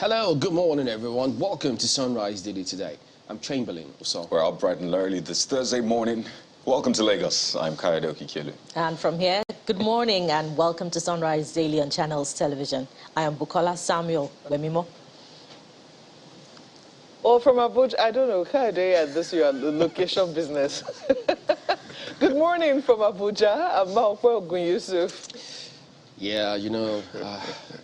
Hello, good morning, everyone. Welcome to Sunrise Daily today. I'm Chamberlain. So we're up bright and early this Thursday morning. Welcome to Lagos. I'm Kayode Okikelu. And from here, good morning and welcome to Sunrise Daily on Channels Television. I am Bukola Samuel Wemimo. Or from Abuja, I don't know, Kayode, and this year, the location business. Good morning from Abuja. I'm Maokwe Ogun Yusuf. Yeah, you know,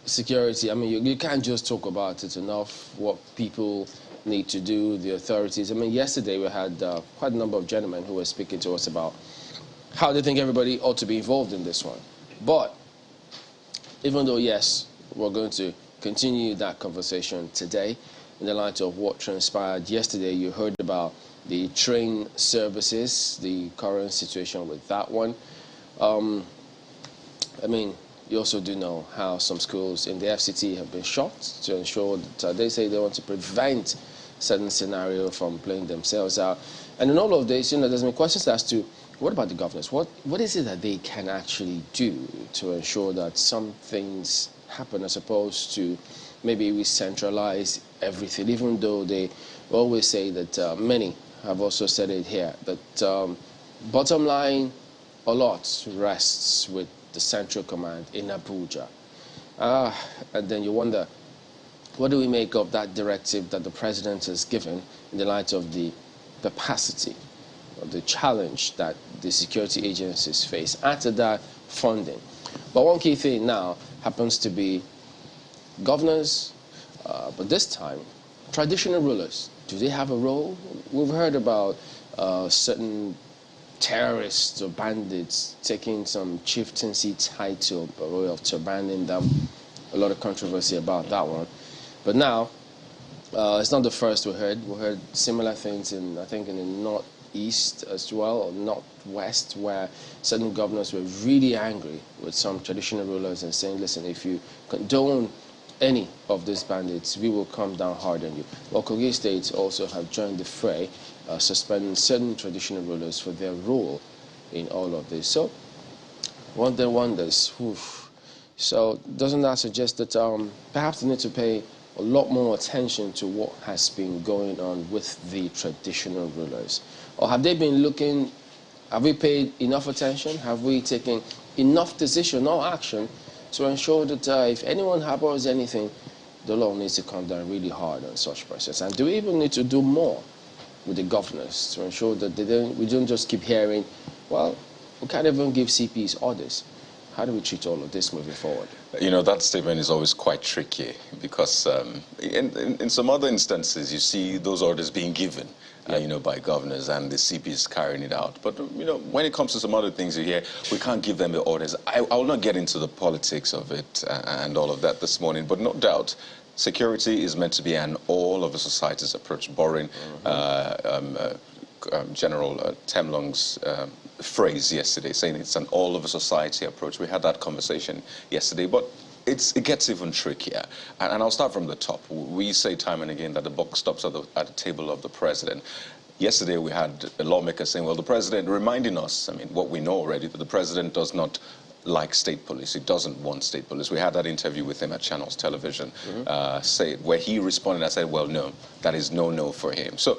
security, I mean, you can't just talk about it enough, what people need to do, the authorities. I mean, yesterday we had quite a number of gentlemen who were speaking to us about how they think everybody ought to be involved in this one. But even though, yes, we're going to continue that conversation today, in the light of what transpired yesterday, you heard about the train services, the current situation with that one. I mean, you also do know how some schools in the FCT have been shut to ensure that they say they want to prevent certain scenario from playing themselves out. And in all of this, you know, there's been questions as to what about the governors? What is it that they can actually do to ensure that some things happen as opposed to maybe we centralize everything, even though they always say that many have also said it here, that bottom line, a lot rests with the central command in Abuja. And then you wonder, what do we make of that directive that the president has given in the light of the capacity, of the challenge that the security agencies face after that funding? But one key thing now happens to be governors, but this time, traditional rulers. Do they have a role? We've heard about certain terrorists or bandits taking some chieftaincy title by way of turbaning them. A lot of controversy about that one. But now, it's not the first we heard. We heard similar things in, I think, in the northeast as well, or northwest, where certain governors were really angry with some traditional rulers and saying, listen, if you condone any of these bandits, we will come down hard on you. Well, Kogi states also have joined the fray, suspending certain traditional rulers for their role in all of this. So, one then wonders, so doesn't that suggest that perhaps they need to pay a lot more attention to what has been going on with the traditional rulers? Or have they been looking, have we paid enough attention? Have we taken enough decision or action to ensure that if anyone harbors anything, the law needs to come down really hard on such persons? And do we even need to do more with the governors to ensure that we don't just keep hearing, well, we can't even give CPs orders? How do we treat all of this moving forward? You know, that statement is always quite tricky because in some other instances, you see those orders being given, you know, by governors and the CPs carrying it out. But, you know, when it comes to some other things you hear, we can't give them the orders. I will not get into the politics of it and all of that this morning, but no doubt, security is meant to be an all of a society's approach, borrowing General Temlong's phrase yesterday, saying it's an all of a society approach. We had that conversation yesterday, but it gets even trickier. And I'll start from the top. We say time and again that the buck stops at the table of the president. Yesterday we had a lawmaker saying, well, the president reminding us, I mean, what we know already, that the president does not like state police. He doesn't want state police. We had that interview with him at Channels Television, where he responded. I said, well, no, that is no for him. So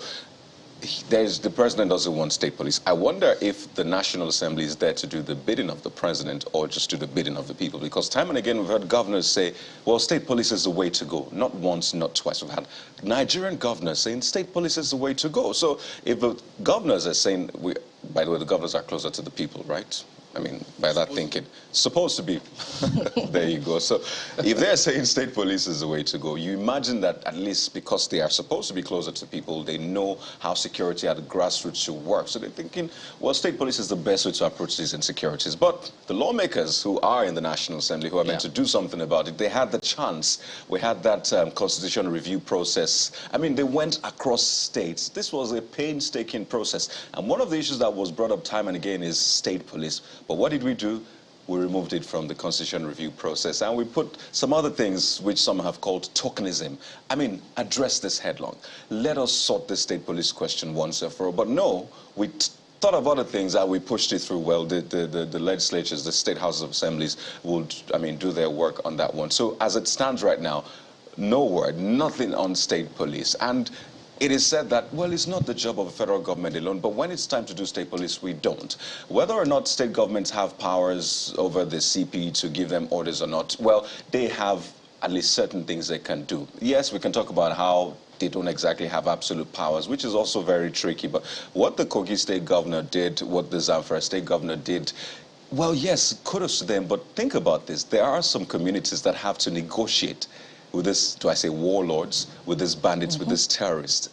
the president doesn't want state police. I wonder if the National Assembly is there to do the bidding of the president or just do the bidding of the people. Because time and again we've heard governors say, well, state police is the way to go. Not once, not twice. We've had Nigerian governors saying state police is the way to go. So if the governors are saying, by the way, the governors are closer to the people, right? I mean, by that thinking, supposed to be. There you go. So if they're saying state police is the way to go, you imagine that at least because they are supposed to be closer to people, they know how security at the grassroots should work. So they're thinking, well, state police is the best way to approach these insecurities. But the lawmakers who are in the National Assembly, who are meant to do something about it, they had the chance. We had that constitutional review process. I mean, they went across states. This was a painstaking process. And one of the issues that was brought up time and again is state police. But what did we do? We removed it from the constitution review process, and we put some other things which some have called tokenism. I mean, address this headlong. Let us sort the state police question once and for all. But no, we thought of other things and we pushed it through. Well, the legislatures, the state houses of assemblies would, I mean, do their work on that one. So as it stands right now, no word, nothing on state police. And it is said that, well, it's not the job of the federal government alone, but when it's time to do state police, we don't. Whether or not state governments have powers over the CP to give them orders or not, well, they have at least certain things they can do. Yes, we can talk about how they don't exactly have absolute powers, which is also very tricky. But what the Kogi state governor did, what the Zamfara state governor did, well, yes, kudos to them, but think about this. There are some communities that have to negotiate with this, do I say warlords, with these bandits, with these terrorists.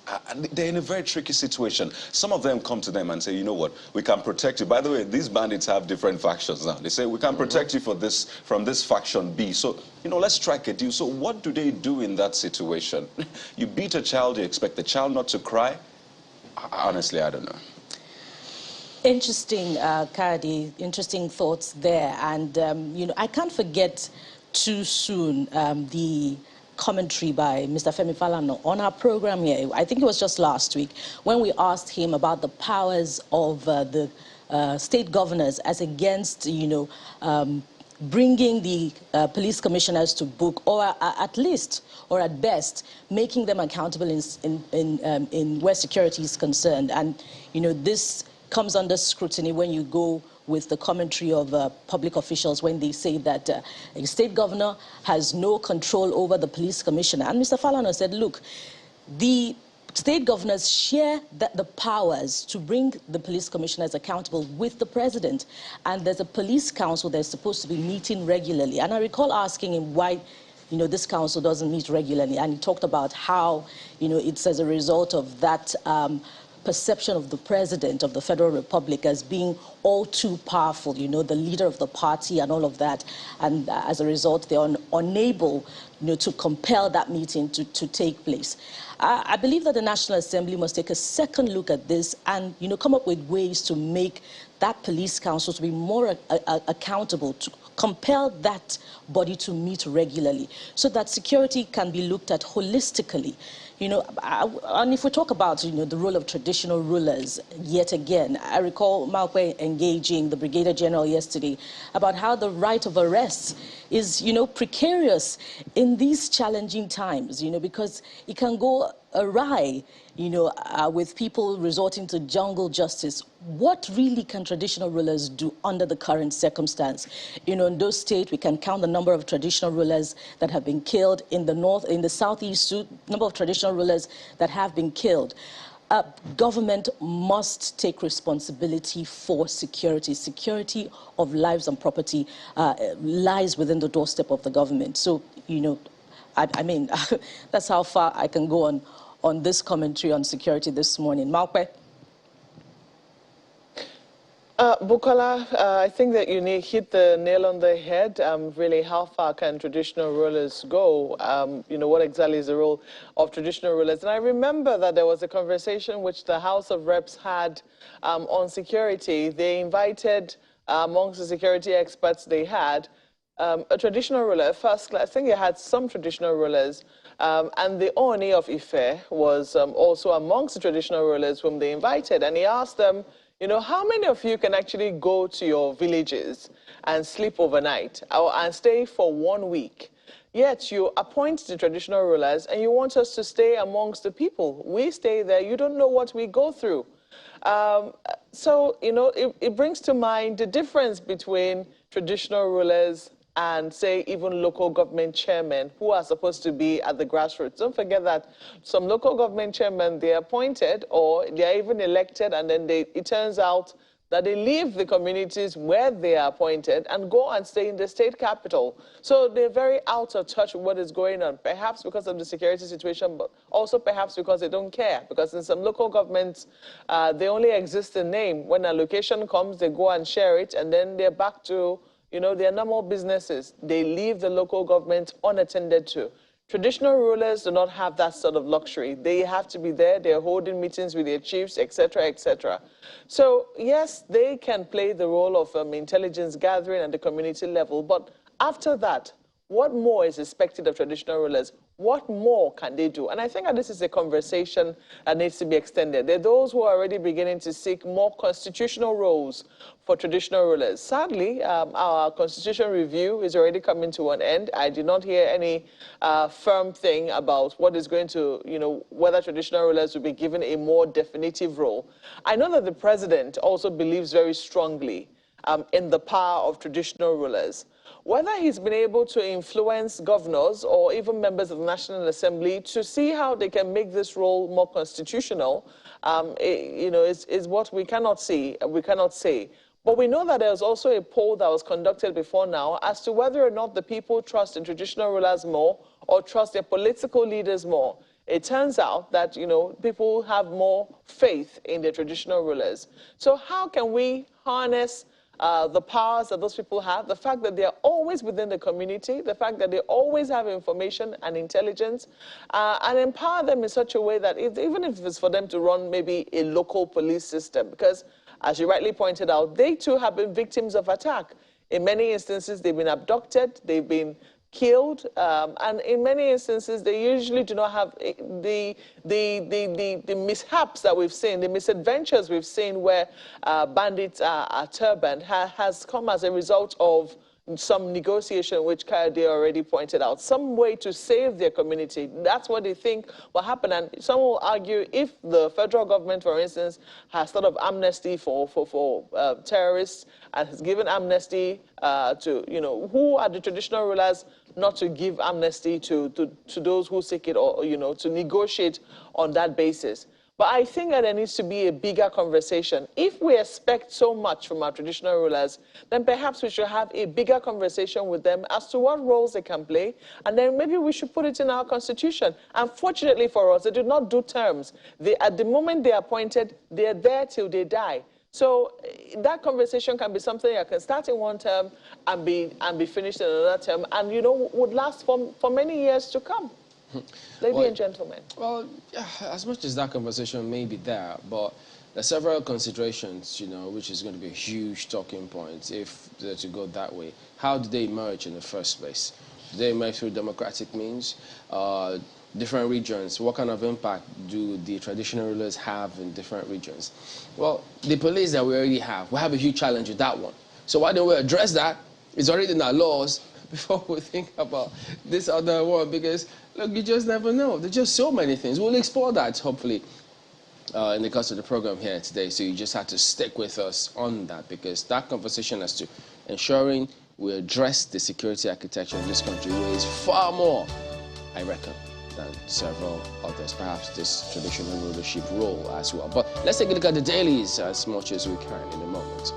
They're in a very tricky situation. Some of them come to them and say, you know what, we can protect you. By the way, these bandits have different factions now. They say, we can protect you for this, from this faction B. So, you know, let's strike a deal. So what do they do in that situation? You beat a child, you expect the child not to cry? Honestly, I don't know. Interesting, Kadi, interesting thoughts there. And, you know, I can't forget too soon the commentary by Mr. Femi Falana on our program here. I think it was just last week when we asked him about the powers of the state governors as against, you know, bringing the police commissioners to book, or at least, or at best, making them accountable in where security is concerned. And, you know, this comes under scrutiny when you go with the commentary of public officials when they say that a state governor has no control over the police commissioner. And Mr. Falana said, look, the state governors share the powers to bring the police commissioners accountable with the president. And there's a police council that's supposed to be meeting regularly. And I recall asking him why, you know, this council doesn't meet regularly. And he talked about how, you know, it's as a result of that perception of the president of the Federal Republic as being all too powerful, you know, the leader of the party and all of that. And as a result, they're unable, you know, to compel that meeting to take place. I believe that the National Assembly must take a second look at this and, you know, come up with ways to make that police council to be more accountable, to compel that body to meet regularly so that security can be looked at holistically. You know, and if we talk about, you know, the role of traditional rulers, yet again, I recall Malkwe engaging the Brigadier General yesterday about how the right of arrest is, you know, precarious in these challenging times, you know, because it can go awry, you know, with people resorting to jungle justice. What really can traditional rulers do under the current circumstance? You know, in those states, we can count the number of traditional rulers that have been killed. In the north, in the southeast, number of traditional rulers that have been killed. Government must take responsibility for security. Security of lives and property lies within the doorstep of the government. So, you know, I mean, that's how far I can go on this commentary on security this morning. Malkwe? Bukola, I think that you hit the nail on the head. Really, how far can traditional rulers go? You know, what exactly is the role of traditional rulers? And I remember that there was a conversation which the House of Reps had on security. They invited, amongst the security experts they had, a traditional ruler, first class. I think they had some traditional rulers. And the Oni of Ife was also amongst the traditional rulers whom they invited. And he asked them, you know, how many of you can actually go to your villages and sleep overnight and stay for 1 week? Yet you appoint the traditional rulers and you want us to stay amongst the people. We stay there. You don't know what we go through. So, you know, it brings to mind the difference between traditional rulers and, say, even local government chairmen who are supposed to be at the grassroots. Don't forget that some local government chairmen, they're appointed or they're even elected, and then it turns out that they leave the communities where they are appointed and go and stay in the state capital. So they're very out of touch with what is going on, perhaps because of the security situation, but also perhaps because they don't care. Because in some local governments, they only exist in name. When a location comes, they go and share it, and then they're back to, you know, their normal businesses. They leave the local government unattended to. Traditional rulers do not have that sort of luxury. They have to be there. They're holding meetings with their chiefs, etc., etc. So, yes, they can play the role of intelligence gathering at the community level. But after that, What more is expected of traditional rulers? What more can they do? And I think that this is a conversation that needs to be extended. There are those who are already beginning to seek more constitutional roles for traditional rulers. Sadly, our constitution review is already coming to an end. I did not hear any firm thing about what is going to, whether traditional rulers will be given a more definitive role. I know that the president also believes very strongly in the power of traditional rulers. Whether he's been able to influence governors or even members of the National Assembly to see how they can make this role more constitutional, is what we cannot see. We cannot say. But we know that there's also a poll that was conducted before now as to whether or not the people trust in traditional rulers more or trust their political leaders more. It turns out that, people have more faith in their traditional rulers. So how can we harness the powers that those people have, the fact that they are always within the community, the fact that they always have information and intelligence, and empower them in such a way that even if it's for them to run maybe a local police system, because as you rightly pointed out, they too have been victims of attack. In many instances, they've been abducted, they've been killed, and in many instances, they usually do not have the mishaps that we've seen, the misadventures we've seen where bandits are turbaned has come as a result of some negotiation, which Kayode already pointed out, some way to save their community. That's what they think will happen. And some will argue if the federal government, for instance, has sort of amnesty for terrorists and has given amnesty to, who are the traditional rulers not to give amnesty to those who seek it or, to negotiate on that basis. But I think that there needs to be a bigger conversation. If we expect so much from our traditional rulers, then perhaps we should have a bigger conversation with them as to what roles they can play, and then maybe we should put it in our constitution. Unfortunately for us, they do not do terms. At the moment they are appointed, they are there till they die. So that conversation can be something that can start in one term and be finished in another term, and would last for many years to come. Ladies and gentlemen. Well, yeah, as much as that conversation may be there, but there are several considerations, which is going to be a huge talking point if they're to go that way. How do they emerge in the first place? Do they emerge through democratic means? Different regions, what kind of impact do the traditional rulers have in different regions? Well, the police that we already have, we have a huge challenge with that one. So why don't we address that? It's already in our laws before we think about this other one, because look, you just never know. There's just so many things. We'll explore that, hopefully, in the course of the program here today. So you just have to stick with us on that, because that conversation as to ensuring we address the security architecture of this country weighs far more, I reckon, than several others, perhaps this traditional rulership role as well. But let's take a look at the dailies as much as we can in a moment.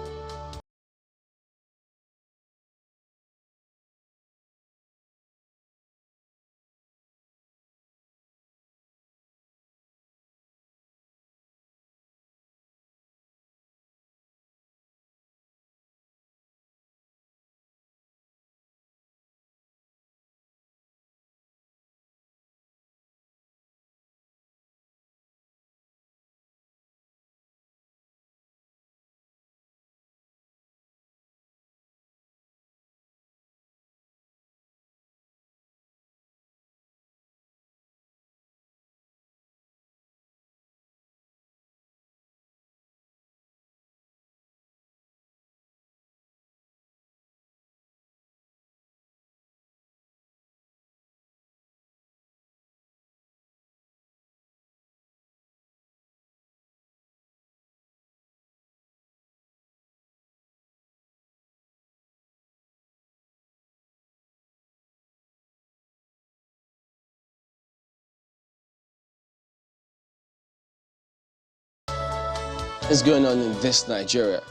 What's going on in this Nigeria?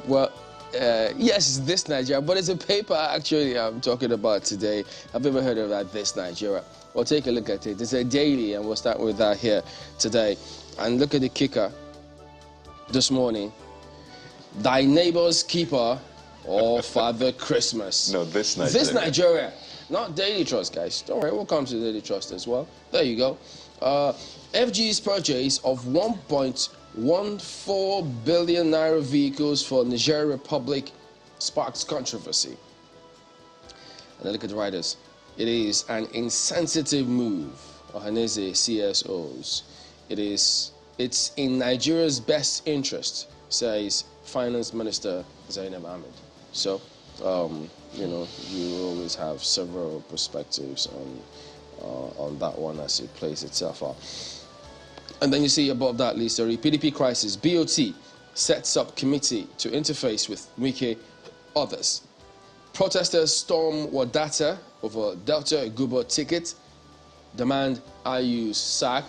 Well, yes, it's This Nigeria, but it's a paper actually I'm talking about today. I've never heard of that, This Nigeria. Well, take a look at it. It's a daily, and we'll start with that here today. And look at the kicker this morning. Thy neighbor's keeper or Father Christmas. No, This Nigeria. This Nigeria. Not Daily Trust, guys. Don't worry, we'll come to Daily Trust as well. There you go. FG's purchase of 1.14 billion naira vehicles for Niger Republic sparks controversy. And I look at the writers. It is an insensitive move. Ohaneze CSOs. It's in Nigeria's best interest, says Finance Minister Zainab Ahmed. So, you know, you always have several perspectives on that one as it plays itself out. And then you see above that list, the PDP crisis, BOT sets up committee to interface with Wike, others. Protesters storm Wadata over Delta Gubo ticket, demand IU's sack.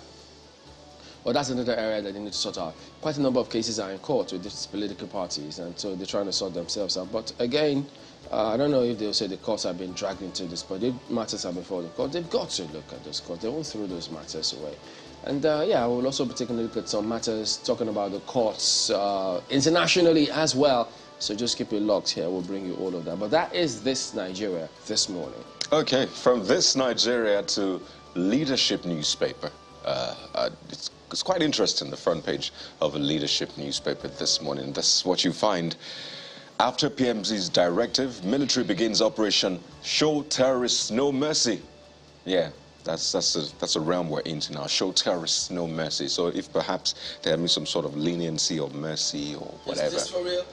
Well, that's another area that they need to sort out. Quite a number of cases are in court with these political parties, and so they're trying to sort themselves out. But again, I don't know if they'll say the courts have been dragged into this, but the matters are before the court. They've got to look at those courts. They won't throw those matters away. And yeah, we'll also be taking a look at some matters, talking about the courts internationally as well. So just keep it locked here. We'll bring you all of that. But that is This Nigeria this morning. Okay, from This Nigeria to Leadership newspaper. It's quite interesting, the front page of a Leadership newspaper this morning. This is what you find. After PMZ's directive, military begins Operation Show Terrorists No Mercy. Yeah, that's a realm we're into now. Show terrorists no mercy. So if perhaps there may be some sort of leniency or mercy or whatever. Is this for real?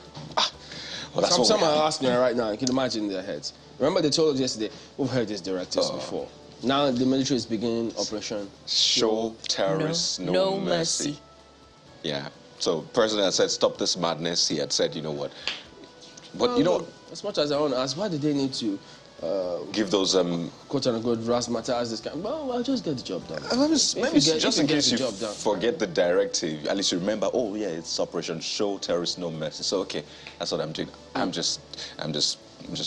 Well, that's Some are asking right now. You can imagine their heads. Remember they told us yesterday, we've heard these directives before. Now the military is beginning Operation Show Terrorists No Mercy. Yeah. So President had said, stop this madness. He had said, you know what? But you know, as much as I want to ask, why did they need to give those quote unquote razzmatazz this kind? Well, I'll just get the job done. Maybe just in case you forget the directive, at least you remember. Oh yeah, it's Operation Show Terrorists No Mercy. So okay, that's what I'm doing. I'm just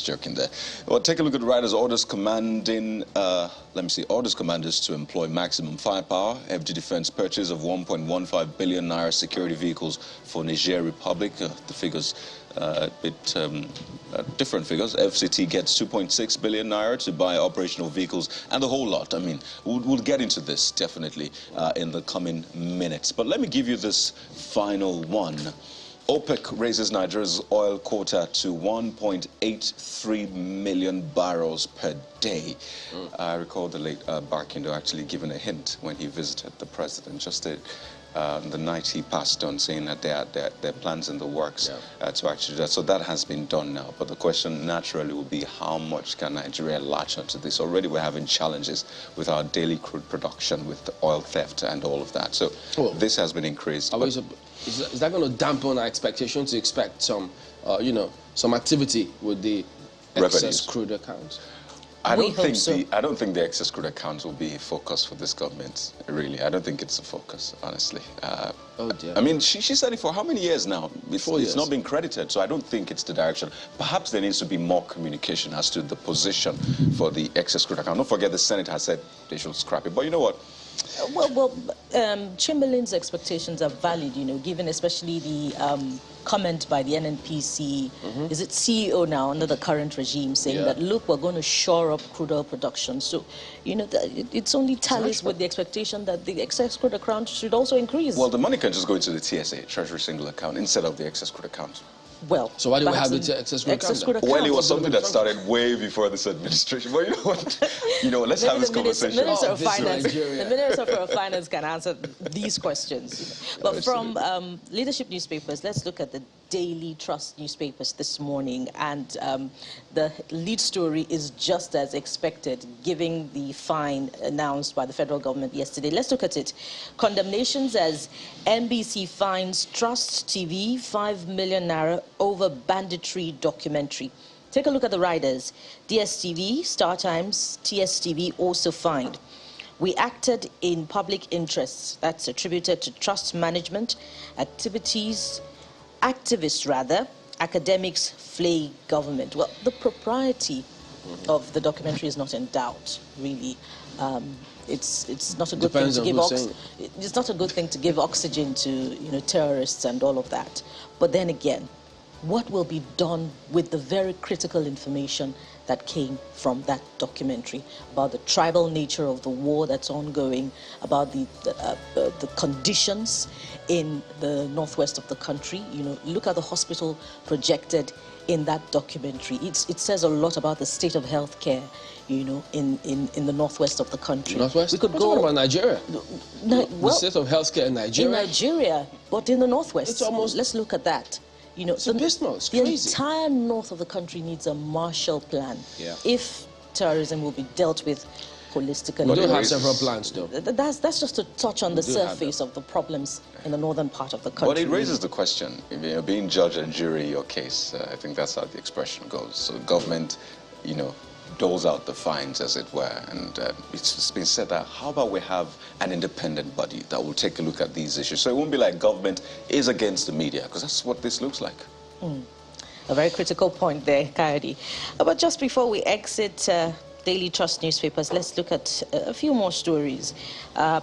joking there. Well, take a look at the writers' orders commanding. Orders commanders to employ maximum firepower. FD Defense purchase of 1.15 billion naira security vehicles for Niger Republic. The figures. Different figures. FCT gets 2.6 billion naira to buy operational vehicles and the whole lot. I mean, we'll get into this definitely in the coming minutes. But let me give you this final one. OPEC raises Nigeria's oil quota to 1.83 million barrels per day. I recall the late Barkindo actually giving a hint when he visited the president just the night he passed on, saying that there are plans in the works to actually do that. So that has been done now. But the question naturally will be, how much can Nigeria latch onto this? Already we're having challenges with our daily crude production, with the oil theft and all of that. So this has been increased. Is that going to dampen our expectation to expect some, some activity with the excess crude accounts? I don't think the excess crude accounts will be a focus for this government. Really, I don't think it's a focus, honestly. Oh dear. I mean, she said it for how many years now? It's not been credited, so I don't think it's the direction. Perhaps there needs to be more communication as to the position for the excess crude account. Don't forget the Senate has said they should scrap it. But you know what? Chamberlain's expectations are valid, given especially the comment by the NNPC, is it CEO now under the current regime, saying that, look, we're going to shore up crude oil production. So, it's only tallies with the expectation that the excess crude account should also increase. Well, the money can just go into the TSA, Treasury Single Account, instead of the excess crude account. Well, so why do we have the excess crude account? Well, it was something that started way before this administration. Well, you know what? Let's have this conversation. The Minister of Finance can answer these questions. But from leadership newspapers, let's look at the Daily Trust newspapers this morning, and the lead story is just as expected, given the fine announced by the federal government yesterday. Let's look at it. Condemnations as NBC fines Trust TV 5 million naira over banditry documentary. Take a look at the riders. DSTV, Star Times, TSTV also fined. We acted in public interests. That's attributed to trust management activities. Activists, academics flay government. Well, the propriety of the documentary is not in doubt, really. It's not a good thing to give it's not a good thing to give oxygen to terrorists and all of that. But then again, what will be done with the very critical information that came from that documentary about the tribal nature of the war that's ongoing, about the conditions in the northwest of the country? Look at the hospital projected in that documentary. It says a lot about the state of healthcare, you know, in the northwest of the country. Northwest? We could We're go talking about Nigeria. the The state of healthcare in Nigeria. In Nigeria, but in the northwest. It's almost. Let's look at that. You know, It's abysmal. It's the crazy. entire north of the country needs a Marshall Plan. Yeah. If terrorism will be dealt with holistically. We do have several plans, though. That's just a touch on the do have surface of the problems in the northern part of the country. But it raises the question, you know, being judge and jury your case, I think that's how the expression goes. So government, you know, doles out the fines, as it were, and it's been said that how about we have an independent body that will take a look at these issues, so it won't be like government is against the media, because that's what this looks like. A very critical point there, Coyote. But just before we exit Daily Trust newspapers, let's look at a few more stories.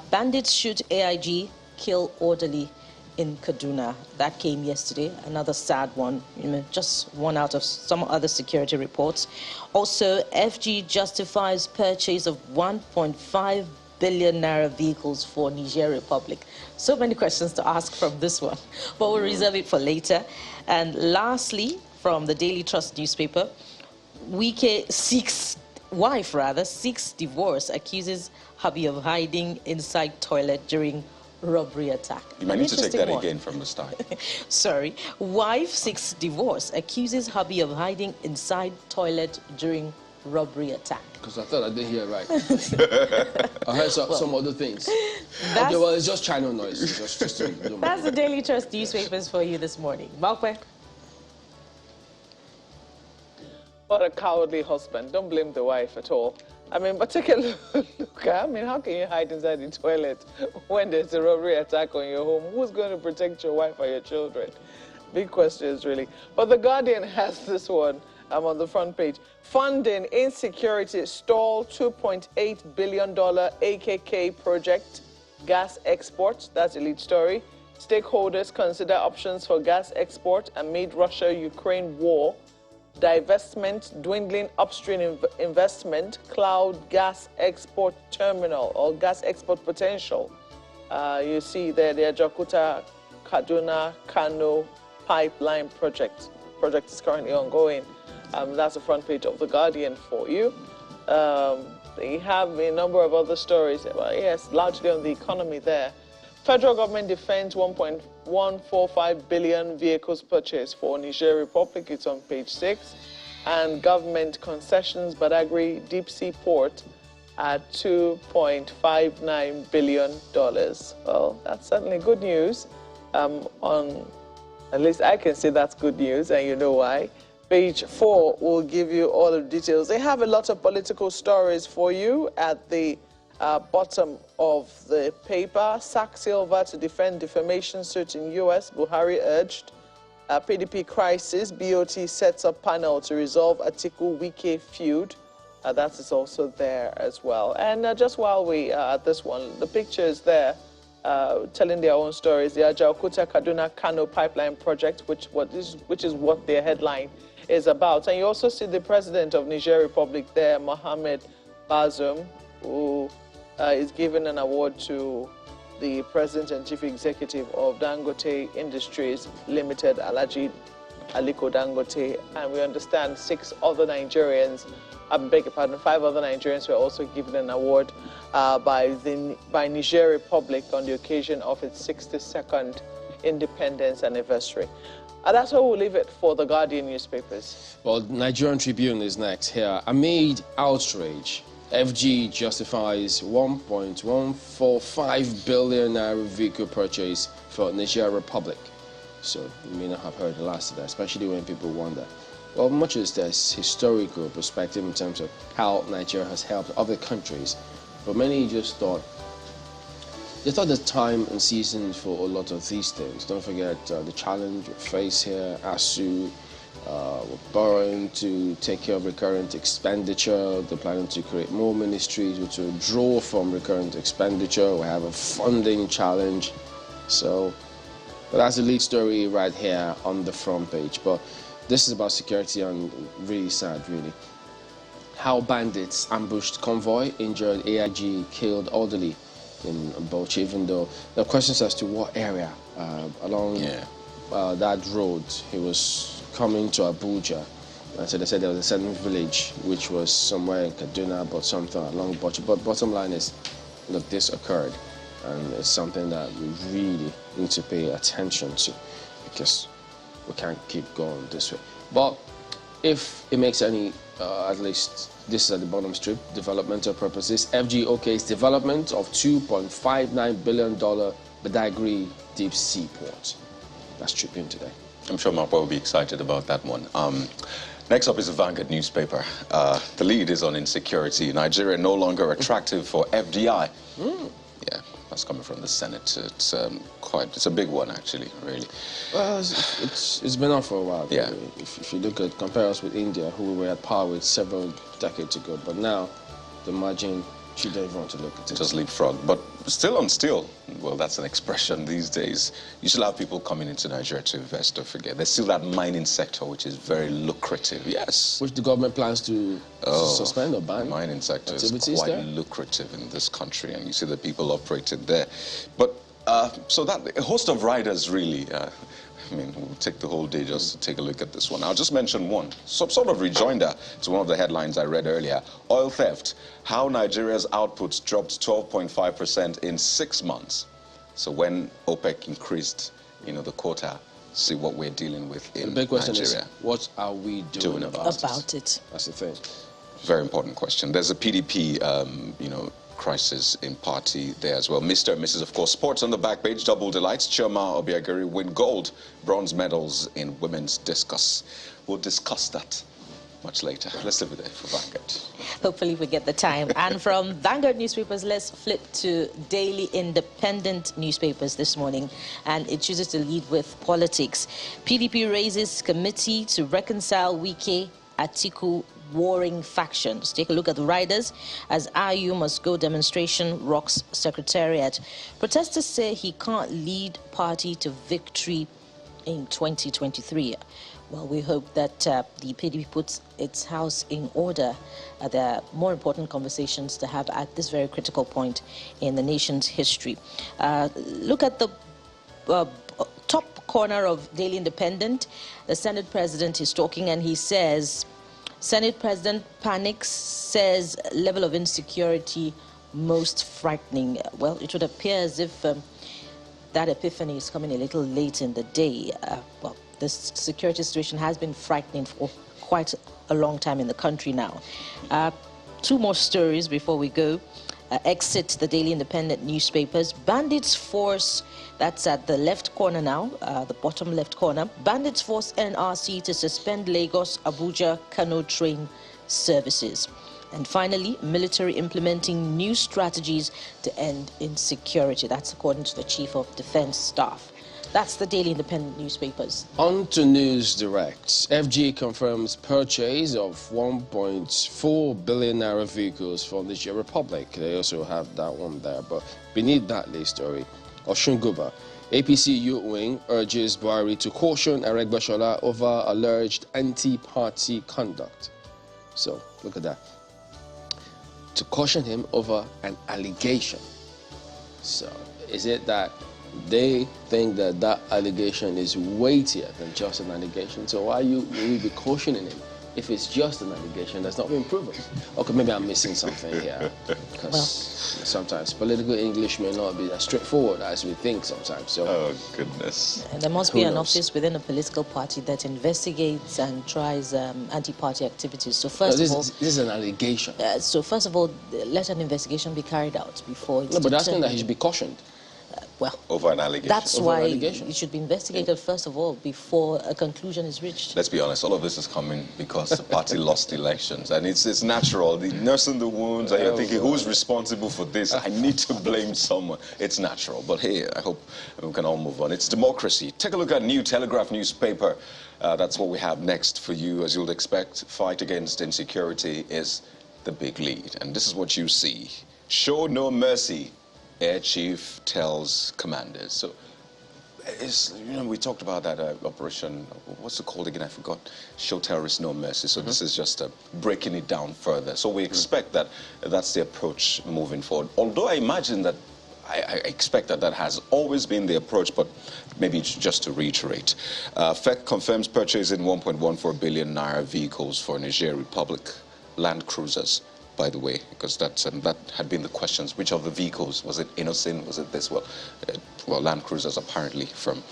Bandits shoot AIG, kill orderly in Kaduna. That came yesterday, another sad one, you know, just one out of some other security reports. Also, FG justifies purchase of 1.5 billion naira vehicles for Niger Republic. So many questions to ask from this one, but we'll reserve it for later. And lastly, from the Daily Trust newspaper, wife seeks divorce, accuses hubby of hiding inside toilet during robbery attack. You might need to take that again from the start. Sorry. Wife seeks divorce, accuses hubby of hiding inside toilet during robbery attack. Because I thought I didn't hear right. I heard some other things. Okay, well, it's just channel noise. It's just that's the Daily Trust newspapers for you this morning. Malkwe. What a cowardly husband. Don't blame the wife at all. I mean, but take a look. I mean, how can you hide inside the toilet when there's a robbery attack on your home? Who's going to protect your wife or your children? Big questions, really. But The Guardian has this one on the front page. Funding insecurity stall $2.8 billion AKK project. Gas export. That's the lead story. Stakeholders consider options for gas export amid Russia-Ukraine war. Divestment, dwindling upstream investment, cloud gas export terminal or gas export potential. You see there, the Jakarta, Kaduna, Kano pipeline project. Project is currently ongoing. That's the front page of The Guardian for you. They have a number of other stories. Well, yes, largely on the economy there. Federal government defends 1.145 billion vehicles purchased for Niger Republic. It's on page 6. And government concessions Badagry Deep Sea Port at $2.59 billion. Well, that's certainly good news. At least I can say that's good news, and you know why. Page 4 will give you all the details. They have a lot of political stories for you at the bottom of the paper. Sack Silva to defend defamation suit in U.S. Buhari urged. PDP crisis. BOT sets up panel to resolve Atiku-Wike feud. That is also there as well. And just while we are at this one, the picture is there telling their own stories. The Ajaokuta Kaduna Kano pipeline project, which is what their headline is about. And you also see the president of Niger Republic there, Mohamed Bazoum, who is given an award to the president and chief executive of Dangote Industries Limited, Alhaji Aliko Dangote. And we understand 5 other Nigerians were also given an award by Niger Republic on the occasion of its 62nd independence anniversary. And that's where we'll leave it for The Guardian newspapers. Well, Nigerian Tribune is next here. Amid outrage, FG justifies 1.145 billion naira vehicle purchase for Niger Republic. So you may not have heard the last of that, especially when people wonder. Well, much as there's historical perspective in terms of how Nigeria has helped other countries, but many just thought the time and season for a lot of these things. Don't forget the challenge we face here. ASU, we're borrowing to take care of recurrent expenditure. They're planning to create more ministries which will draw from recurrent expenditure. We have a funding challenge. So that's the lead story right here on the front page. But this is about security and really sad, really. How bandits ambushed convoy, injured AIG, killed orderly in Bauchi, even though there are questions as to what area along that road he was coming to Abuja. And so they said there was a certain village which was somewhere in Kaduna, but something along Bochi. But bottom line is, look, this occurred, and it's something that we really need to pay attention to, because we can't keep going this way. But if it makes any, at least this is at the bottom strip, developmental purposes, FG OK's development of $2.59 billion Badagry deep sea port. That's Tribune today. I'm sure Marpa will be excited about that one. Next up is the Vanguard newspaper. The lead is on insecurity. Nigeria no longer attractive for FDI. Yeah, that's coming from the Senate. It's it's a big one, actually, really. Well, it's been on for a while. Yeah. If you look at, compare us with India, who we were at par with several decades ago, but now the margin, you don't even want to look at it. Just leapfrog. But still on steel, well, that's an expression these days. You still have people coming into Nigeria to invest, don't forget. There's still that mining sector, which is very lucrative, yes. Which the government plans to suspend or ban. The mining sector is quite there? lucrative in this country, and you see the people operating there. But, so that, a host of riders really, I mean, we'll take the whole day just to take a look at this one. I'll just mention one, some sort of rejoinder to one of the headlines I read earlier. Oil theft, how Nigeria's output dropped 12.5% in 6 months. So when OPEC increased, the quota, see what we're dealing with in Nigeria. The big question is, what are we doing about it? That's the thing. Very important question. There's a PDP, crisis in party there as well. Mr. and Mrs. of course. Sports on the back page, double delights. Chioma Obiageri win gold, bronze medals in women's discus. We'll discuss that much later. Let's leave it there for Vanguard. Hopefully we get the time. And from Vanguard newspapers, let's flip to daily independent newspapers this morning. And it chooses to lead with politics. PDP raises committee to reconcile Wike, Atiku, warring factions. Take a look at the riders as IU must go demonstration rocks secretariat. Protesters say he can't lead party to victory in 2023. Well, we hope that the PDP puts its house in order. There are more important conversations to have at this very critical point in the nation's history. Look at the top corner of Daily Independent. The Senate President is talking, and he says, Senate President panics, says level of insecurity most frightening. Well, it would appear as if that epiphany is coming a little late in the day. Well, the security situation has been frightening for quite a long time in the country now. Two more stories before we go. Exit the Daily Independent newspapers. Bandits force, that's at the left corner now, the bottom left corner. Bandits force NRC to suspend Lagos-Abuja Kano train services. And finally, military implementing new strategies to end insecurity. That's according to the Chief of Defense Staff. That's the Daily Independent newspapers. On to News Direct. FG confirms purchase of 1.4 billion naira vehicles from the Czech Republic. They also have that one there. But beneath that lead story, Oshunguba, APC youth wing urges Buhari to caution Aregbesola over alleged anti-party conduct. So, look at that. To caution him over an allegation. So, is it that they think that that allegation is weightier than just an allegation? So why will you be cautioning him if it's just an allegation that's not been proven? Okay, maybe I'm missing something here, because sometimes political English may not be as straightforward as we think sometimes. So, oh goodness! And there must be an office within a political party that investigates and tries anti-party activities. So first of all, this is an allegation. So first of all, let an investigation be carried out before it's No, but asking that he should be cautioned. Well, over an allegation. That's why it should be investigated first of all before a conclusion is reached. Let's be honest, all of this is coming because the party lost elections, and it's natural. The nursing the wounds, and you're thinking, who's responsible for this? I need to blame someone. It's natural, but hey, I hope we can all move on. It's democracy. Take a look at New Telegraph newspaper. That's what we have next for you, as you'll expect. Fight against insecurity is the big lead, and this is what you see. Show no mercy, Air Chief tells commanders. So, we talked about that operation, what's it called again? I forgot. Show terrorists no mercy. So this is just breaking it down further. So we expect that that's the approach moving forward. Although I imagine that, I expect that has always been the approach, but maybe just to reiterate. FEC confirms purchasing 1.14 billion naira vehicles for Niger Republic Land Cruisers, by the way, because that had been the questions. Which of the vehicles? Was it innocent? Was it this? Well, Land Cruisers apparently, from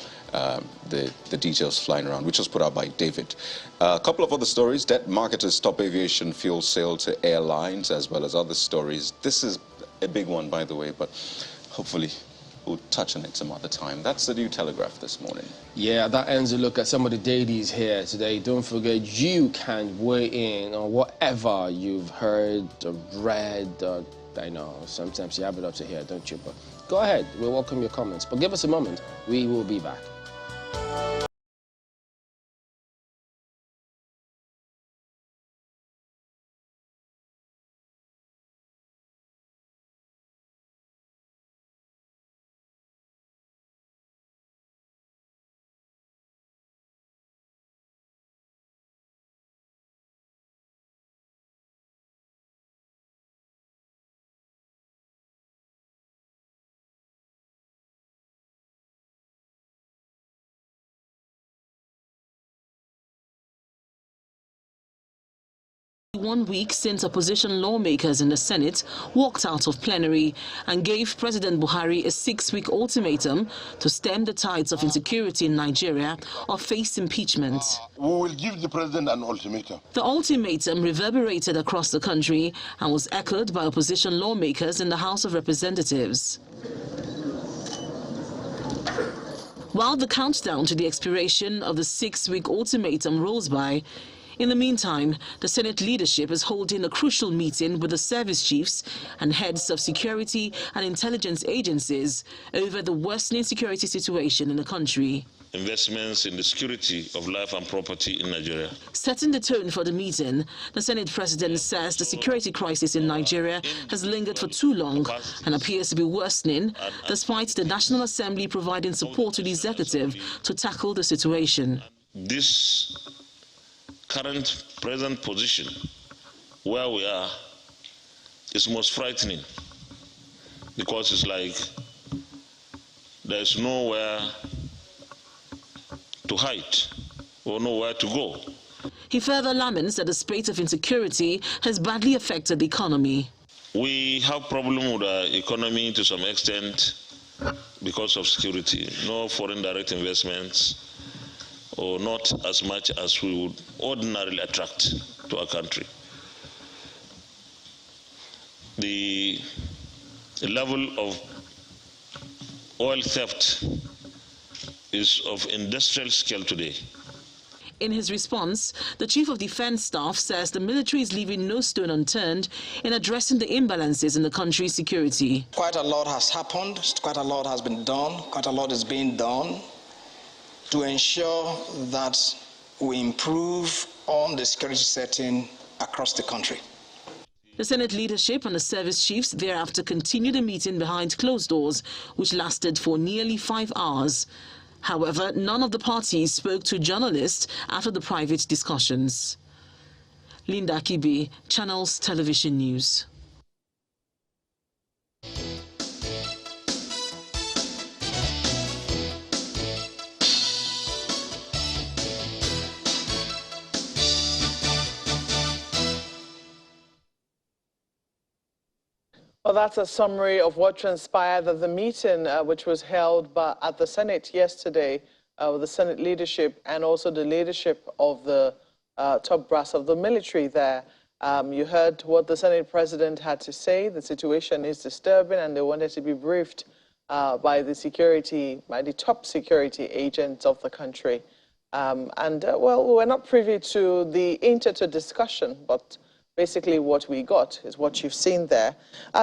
the details flying around, which was put out by David. A couple of other stories. Debt marketers stop aviation fuel sale to airlines, as well as other stories. This is a big one, by the way, but hopefully we'll touch on it some other time. That's the New Telegraph this morning. Yeah, that ends a look at some of the dailies here today. Don't forget, you can weigh in on whatever you've heard or read. I know sometimes you have it up to here, don't you? But go ahead, we'll welcome your comments. But give us a moment, we will be back. One week since opposition lawmakers in the Senate walked out of plenary and gave President Buhari a 6-week ultimatum to stem the tides of insecurity in Nigeria or face impeachment. We will give the president an ultimatum. The ultimatum reverberated across the country and was echoed by opposition lawmakers in the House of Representatives. While the countdown to the expiration of the 6-week ultimatum rolls by, in the meantime, the Senate leadership is holding a crucial meeting with the service chiefs and heads of security and intelligence agencies over the worsening security situation in the country. Investments in the security of life and property in Nigeria. Setting the tone for the meeting, the Senate President says the security crisis in Nigeria has lingered for too long and appears to be worsening, despite the National Assembly providing support to the executive to tackle the situation. This present position where we are is most frightening, because it's like there's nowhere to hide or nowhere to go. He further laments that the spate of insecurity has badly affected the economy. We have problem with our economy to some extent because of security. No foreign direct investments, or not as much as we would ordinarily attract to our country. The level of oil theft is of industrial scale today. In his response, the Chief of Defense Staff says the military is leaving no stone unturned in addressing the imbalances in the country's security. Quite a lot has happened, quite a lot has been done, quite a lot is being done to ensure that we improve on the security setting across the country. The Senate leadership and the service chiefs thereafter continued a meeting behind closed doors, which lasted for nearly 5 hours. However, none of the parties spoke to journalists after the private discussions. Linda Akibe, Channels Television News. Well, that's a summary of what transpired at the meeting, which was held at the Senate yesterday, with the Senate leadership and also the leadership of the top brass of the military there. You heard what the Senate president had to say. The situation is disturbing, and they wanted to be briefed by the top security agents of the country. Well, we're not privy to the inter discussion, but basically what we got is what you've seen there.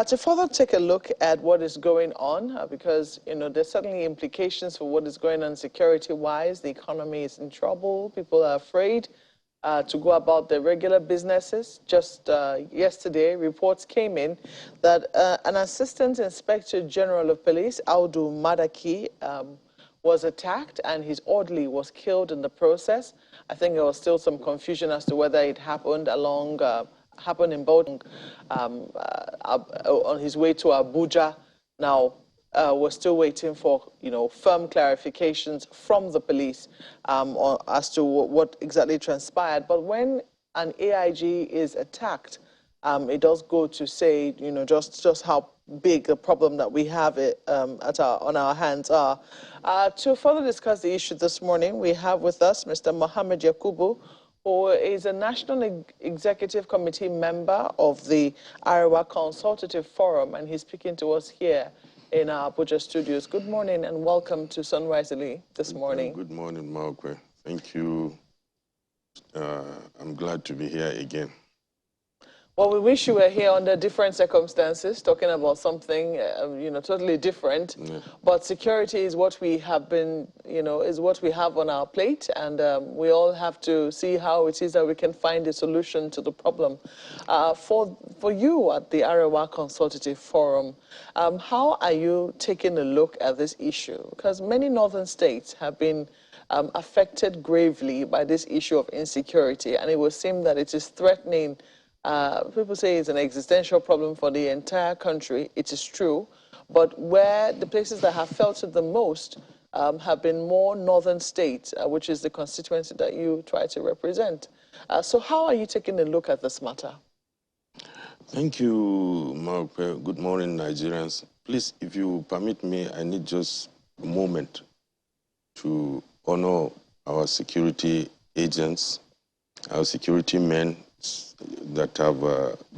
To further take a look at what is going on, because there's certainly implications for what is going on security-wise. The economy is in trouble. People are afraid to go about their regular businesses. Just yesterday, reports came in that an Assistant Inspector General of Police, Audu Madaki, was attacked and his orderly was killed in the process. I think there was still some confusion as to whether it happened in Bodung on his way to Abuja. Now, we're still waiting for, firm clarifications from the police as to what exactly transpired. But when an AIG is attacked, it does go to say, just how big a problem that we have on our hands are. To further discuss the issue this morning, we have with us Mr. Mohammed Yakubu, who is a National Executive Committee member of the Arewa Consultative Forum, and he's speaking to us here in our Abuja studios. Good morning and welcome to Sunrise Elite this morning. Good morning, Maokwe. Thank you. I'm glad to be here again. Well, we wish you were here under different circumstances, talking about something, totally different. Yeah. But security is what we have been, is what we have on our plate, and we all have to see how it is that we can find a solution to the problem. For you at the Arewa Consultative Forum, how are you taking a look at this issue? Because many northern states have been affected gravely by this issue of insecurity, and it would seem that it is threatening. People say it's an existential problem for the entire country. It is true. But where the places that have felt it the most have been more northern states, which is the constituency that you try to represent. So how are you taking a look at this matter? Thank you, Mark. Good morning, Nigerians. Please, if you permit me, I need just a moment to honor our security agents, our security men, that have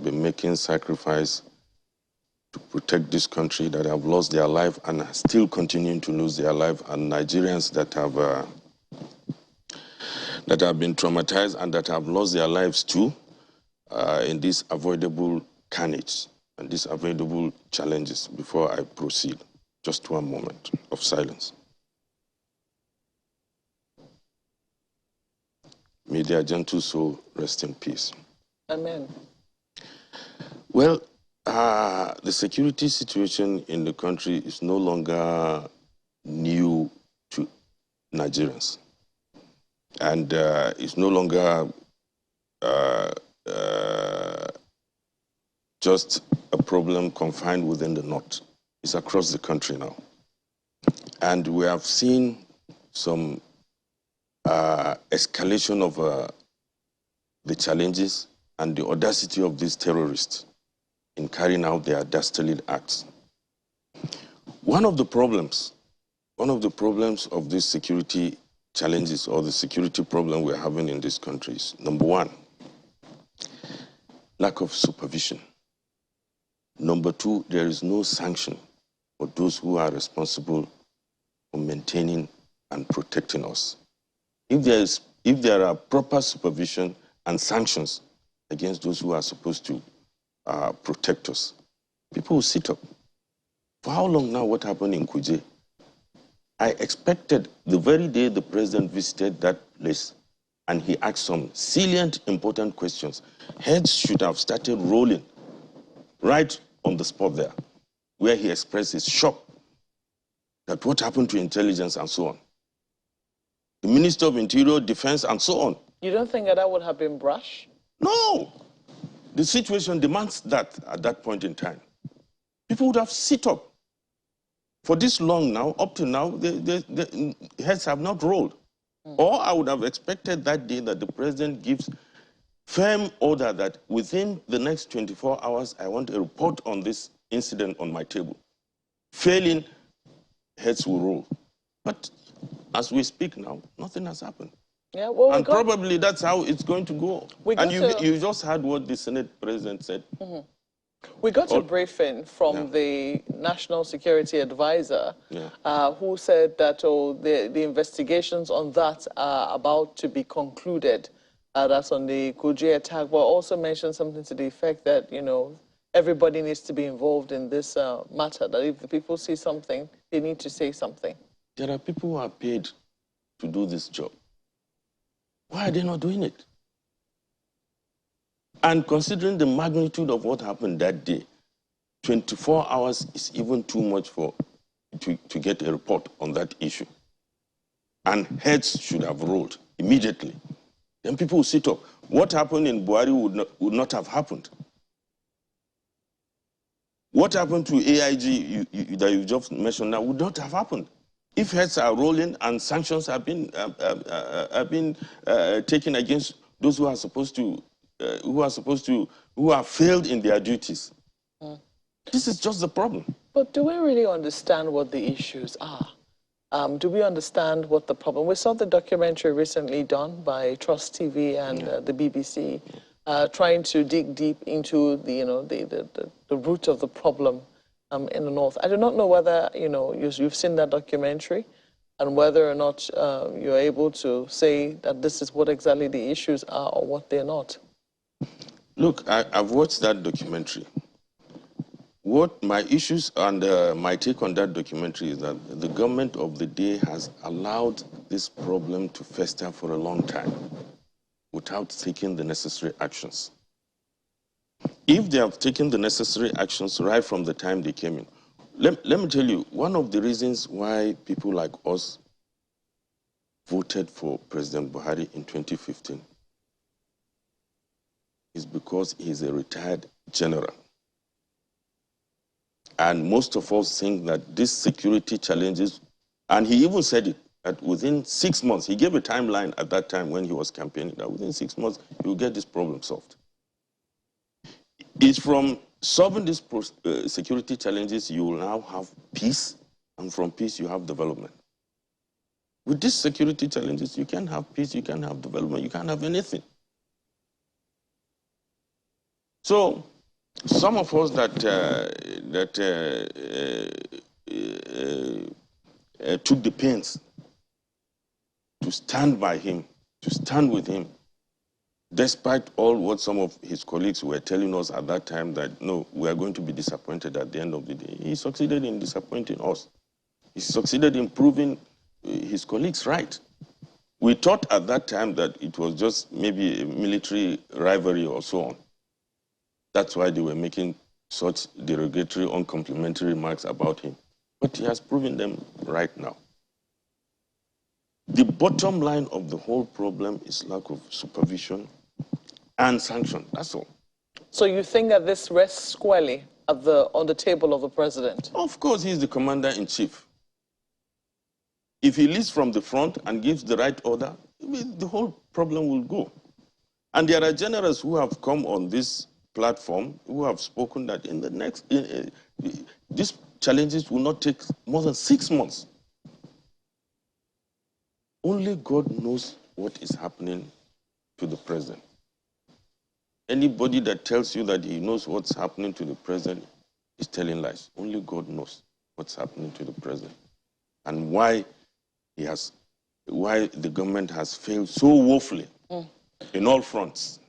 been making sacrifice to protect this country, that have lost their life and are still continuing to lose their life, and Nigerians that have been traumatized and that have lost their lives too in this avoidable carnage and these avoidable challenges. Before I proceed, just one moment of silence. May their gentle soul rest in peace. Amen. Well, the security situation in the country is no longer new to Nigerians. And it's no longer just a problem confined within the north. It's across the country now. And we have seen some escalation of the challenges and the audacity of these terrorists in carrying out their dastardly acts. One of the problems of these security challenges, or the security problem we're having in this country, is, number one, lack of supervision. Number two, there is no sanction for those who are responsible for maintaining and protecting us. If there are proper supervision and sanctions against those who are supposed to protect us, people will sit up. For how long now? What happened in Kuje? I expected the very day the president visited that place and he asked some salient, important questions, heads should have started rolling right on the spot there, where he expressed his shock that what happened to intelligence and so on. The Minister of Interior, Defense, and so on. You don't think that would have been brash? No. The situation demands that at that point in time. People would have sit up. For this long now, up to now, the heads have not rolled. Or I would have expected that day that the president gives firm order that within the next 24 hours, I want a report on this incident on my table. Failing, heads will roll. But as we speak now, nothing has happened. Yeah, well, and probably that's how it's going to go. And you just heard what the Senate president said. Mm-hmm. We got a briefing from the National Security Advisor who said that the investigations on that are about to be concluded. That's on the Kuje attack, but also mentioned something to the effect that, everybody needs to be involved in this matter, that if the people see something, they need to say something. There are people who are paid to do this job. Why are they not doing it? And considering the magnitude of what happened that day, 24 hours is even too much to get a report on that issue. And heads should have rolled immediately. Then people will sit up. What happened in Buhari would not have happened. What happened to AIG that you just mentioned now would not have happened. If heads are rolling and sanctions have been taken against those who are supposed to, who have failed in their duties. This is just the problem. But do we really understand what the issues are? Do we understand what the problem? We saw the documentary recently done by Trust TV and the BBC, trying to dig deep into the root of the problem in the north. I do not know whether you've seen that documentary, and whether or not you're able to say that this is what exactly the issues are or what they're not. Look, I've watched that documentary. What my issues and my take on that documentary is that the government of the day has allowed this problem to fester for a long time without taking the necessary actions. If they have taken the necessary actions right from the time they came in, let me tell you, one of the reasons why people like us voted for President Buhari in 2015 is because he's a retired general. And most of us think that these security challenges, and he even said it, that within 6 months, he gave a timeline at that time when he was campaigning, that within 6 months, he will get this problem solved. It's from solving these security challenges, you will now have peace, and from peace, you have development. With these security challenges, you can't have peace, you can't have development, you can't have anything. So, some of us that took the pains to stand by him, to stand with him, despite all what some of his colleagues were telling us at that time that, no, we are going to be disappointed at the end of the day. He succeeded in disappointing us. He succeeded in proving his colleagues right. We thought at that time that it was just maybe a military rivalry or so on. That's why they were making such derogatory, uncomplimentary remarks about him. But he has proven them right now. The bottom line of the whole problem is lack of supervision and sanction. That's all. So you think that this rests squarely on the table of the president? Of course, he's the commander-in-chief. If he leads from the front and gives the right order, the whole problem will go. And there are generals who have come on this platform who have spoken that in the next, these challenges will not take more than 6 months. Only God knows what is happening to the president. Anybody that tells you that he knows what's happening to the president is telling lies. Only God knows what's happening to the president and why the government has failed so woefully in all fronts.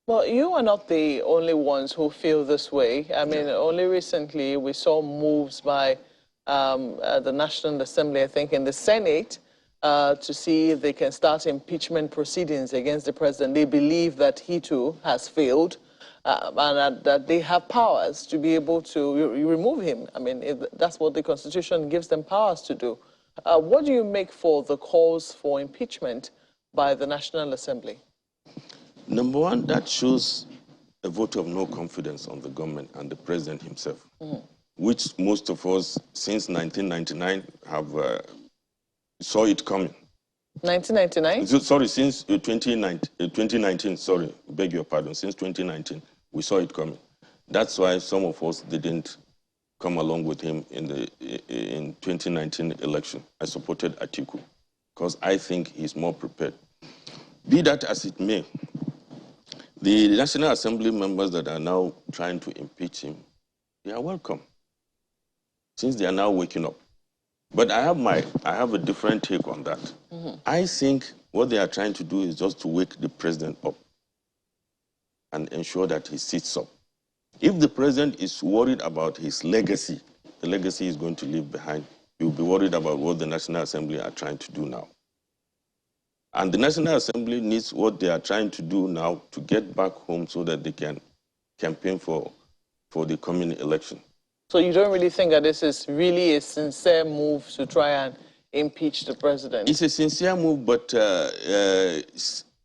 Well, you are not the only ones who feel this way. I mean, only recently we saw moves by the National Assembly, I think, in the Senate, to see if they can start impeachment proceedings against the president. They believe that he too has failed and that they have powers to be able to remove him. I mean, that's what the Constitution gives them powers to do. What do you make for the calls for impeachment by the National Assembly? Number one, that shows a vote of no confidence on the government and the president himself, which most of us since 1999 have saw it coming. 1999? Sorry, since 2019, sorry, beg your pardon, since 2019, we saw it coming. That's why some of us didn't come along with him in the 2019 election. I supported Atiku because I think he's more prepared. Be that as it may, the National Assembly members that are now trying to impeach him, they are welcome, since they are now waking up. But I have a different take on that. I think what they are trying to do is just to wake the president up and ensure that he sits up. If the president is worried about his legacy, the legacy he's going to leave behind, he will be worried about what the National Assembly are trying to do now. And the National Assembly needs what they are trying to do now to get back home so that they can campaign for the coming election. So you don't really think that this is really a sincere move to try and impeach the president? It's a sincere move, but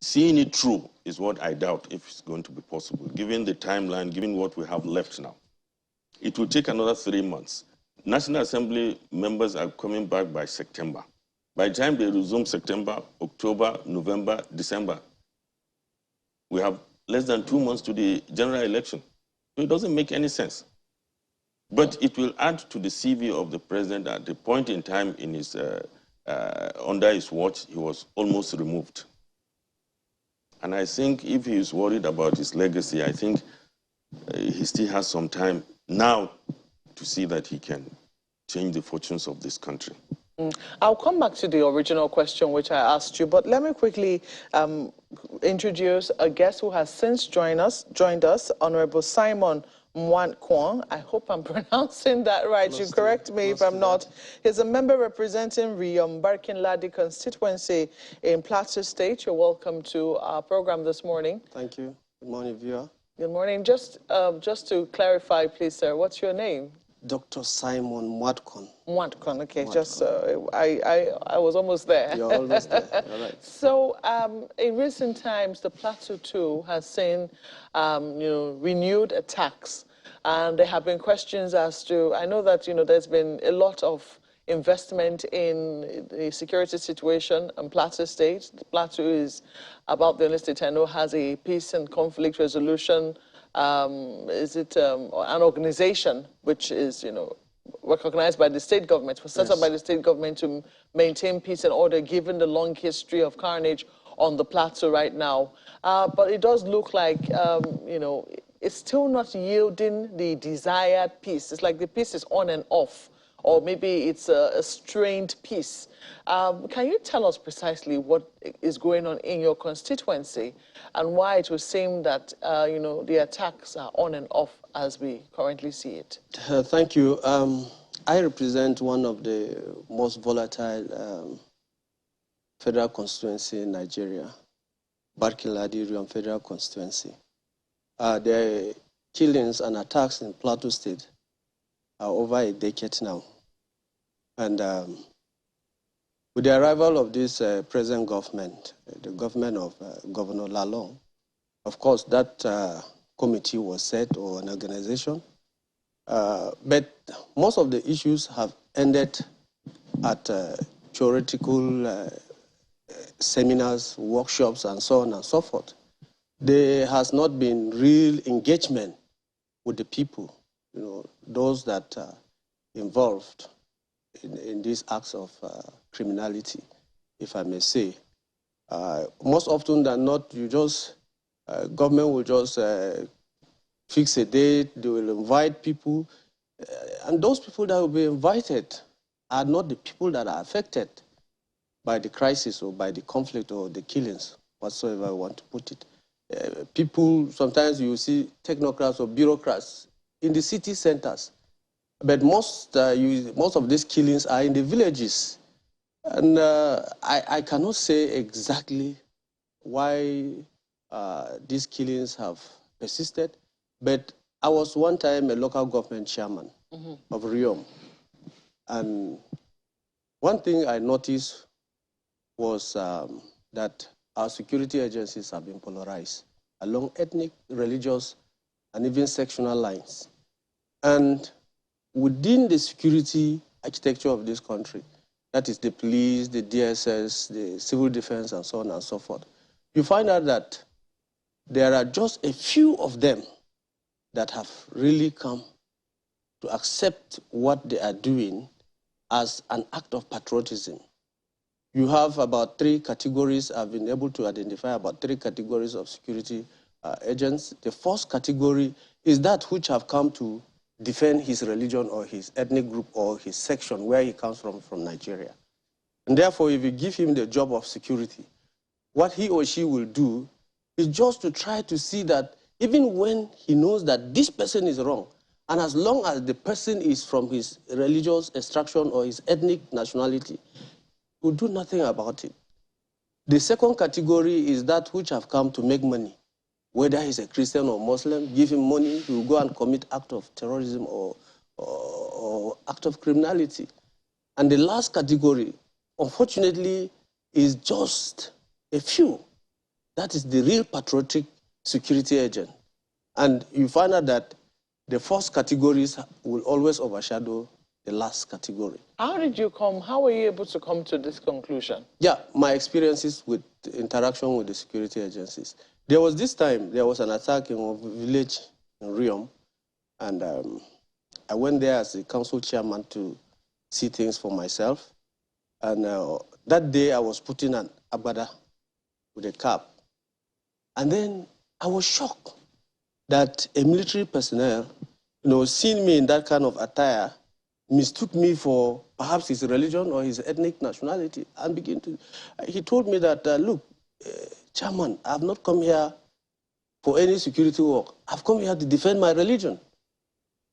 seeing it through is what I doubt if it's going to be possible, given the timeline, given what we have left now. it will take another 3 months. National Assembly members are coming back by September. By the time they resume September, October, November, December, we have less than 2 months to the general election. So it doesn't make any sense. But it will add to the CV of the president at the point in time in his, under his watch, he was almost removed. And I think if he is worried about his legacy, I think he still has some time now to see that he can change the fortunes of this country. I'll come back to the original question which I asked you, but let me quickly introduce a guest who has since joined us, Honorable Simon Mwankwon. I hope I'm pronouncing that right. You correct me if I'm not. He's a member representing Barkin-Ladi constituency in Plateau State. You're welcome to our program this morning. Thank you. Good morning, viewer. Good morning. Just to clarify, please, sir, what's your name? Dr. Simon Mwankwon. Mwankwon, okay. Just I was almost there. You're almost there. All right. So, in recent times, the Plateau too has seen, renewed attacks, and there have been questions as to. I know that there's been a lot of investment in the security situation in Plateau State. The Plateau is about the only state I know has a peace and conflict resolution. Is it an organization which is, recognized by the state government, was set up by the state government to maintain peace and order, given the long history of carnage on the Plateau right now. But it does look like, it's still not yielding the desired peace. It's like the peace is on and off, or maybe it's a strained peace. Can you tell us precisely what is going on in your constituency and why it would seem that, the attacks are on and off as we currently see it? Thank you. I represent one of the most volatile federal constituency in Nigeria, Barkin-Ladi Federal Constituency. The killings and attacks in Plateau State are over a decade now. And with the arrival of this present government, the government of Governor Lalong, of course, that committee was set, or an organization. But most of the issues have ended at theoretical seminars, workshops, and so on and so forth. There has not been real engagement with the people, those that are involved in these acts of criminality, if I may say. Most often than not, government will just fix a date, they will invite people, and those people that will be invited are not the people that are affected by the crisis or by the conflict or the killings, whatsoever I want to put it. People, sometimes you see technocrats or bureaucrats in the city centers, but most of these killings are in the villages. And I cannot say exactly why these killings have persisted, but I was one time a local government chairman of Riom. And one thing I noticed was that our security agencies have been polarized along ethnic, religious, and even sectional lines. And within the security architecture of this country, that is the police, the DSS, the civil defense, and so on and so forth, you find out that there are just a few of them that have really come to accept what they are doing as an act of patriotism. You have about 3 categories. I've been able to identify about 3 categories of security agents. The first category is that which have come to defend his religion or his ethnic group or his section where he comes from Nigeria. And therefore, if you give him the job of security, what he or she will do is just to try to see that even when he knows that this person is wrong, and as long as the person is from his religious extraction or his ethnic nationality, will do nothing about it. The second category is that which have come to make money. Whether he's a Christian or Muslim, give him money, he will go and commit act of terrorism or act of criminality. And the last category, unfortunately, is just a few. That is the real patriotic security agent. And you find out that the first categories will always overshadow the last category. How were you able to come to this conclusion? Yeah, my experiences with interaction with the security agencies. There was this time, there was an attack in a village in Riom, and I went there as a council chairman to see things for myself. And that day I was putting an abada with a cap. And then I was shocked that a military personnel, seeing me in that kind of attire, mistook me for perhaps his religion or his ethnic nationality, and he told me that, look, Chairman, I have not come here for any security work. I've come here to defend my religion.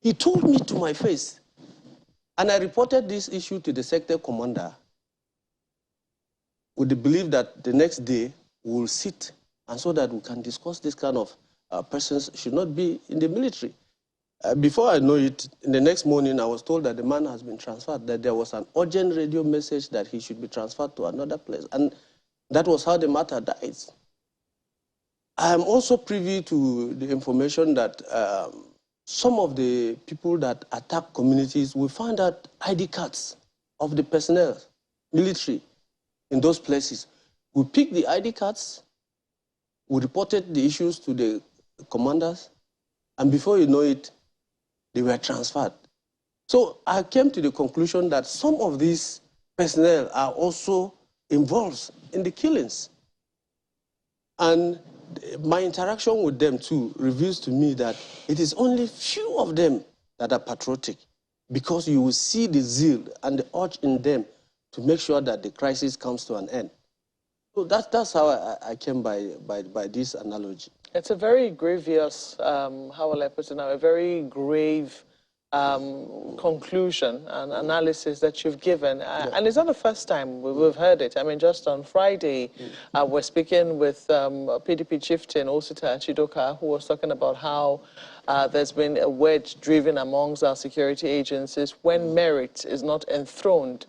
He told me to my face. And I reported this issue to the sector commander with the belief that the next day we will sit and so that we can discuss this kind of persons should not be in the military. Before I know it, in the next morning, I was told that the man has been transferred, that there was an urgent radio message that he should be transferred to another place. And that was how the matter died. I am also privy to the information that some of the people that attack communities, we find out ID cards of the personnel, military, in those places. We picked the ID cards, we reported the issues to the commanders, and before you know it, they were transferred. So I came to the conclusion that some of these personnel are also involved in the killings. And my interaction with them too reveals to me that it is only few of them that are patriotic, because you will see the zeal and the urge in them to make sure that the crisis comes to an end. So that's how I came by this analogy. It's a very grievous, how will I put it now, a very grave conclusion and analysis that you've given. And it's not the first time we've heard it. I mean, just on Friday, we're speaking with PDP chieftain Osita Chidoka, who was talking about how there's been a wedge driven amongst our security agencies when merit is not enthroned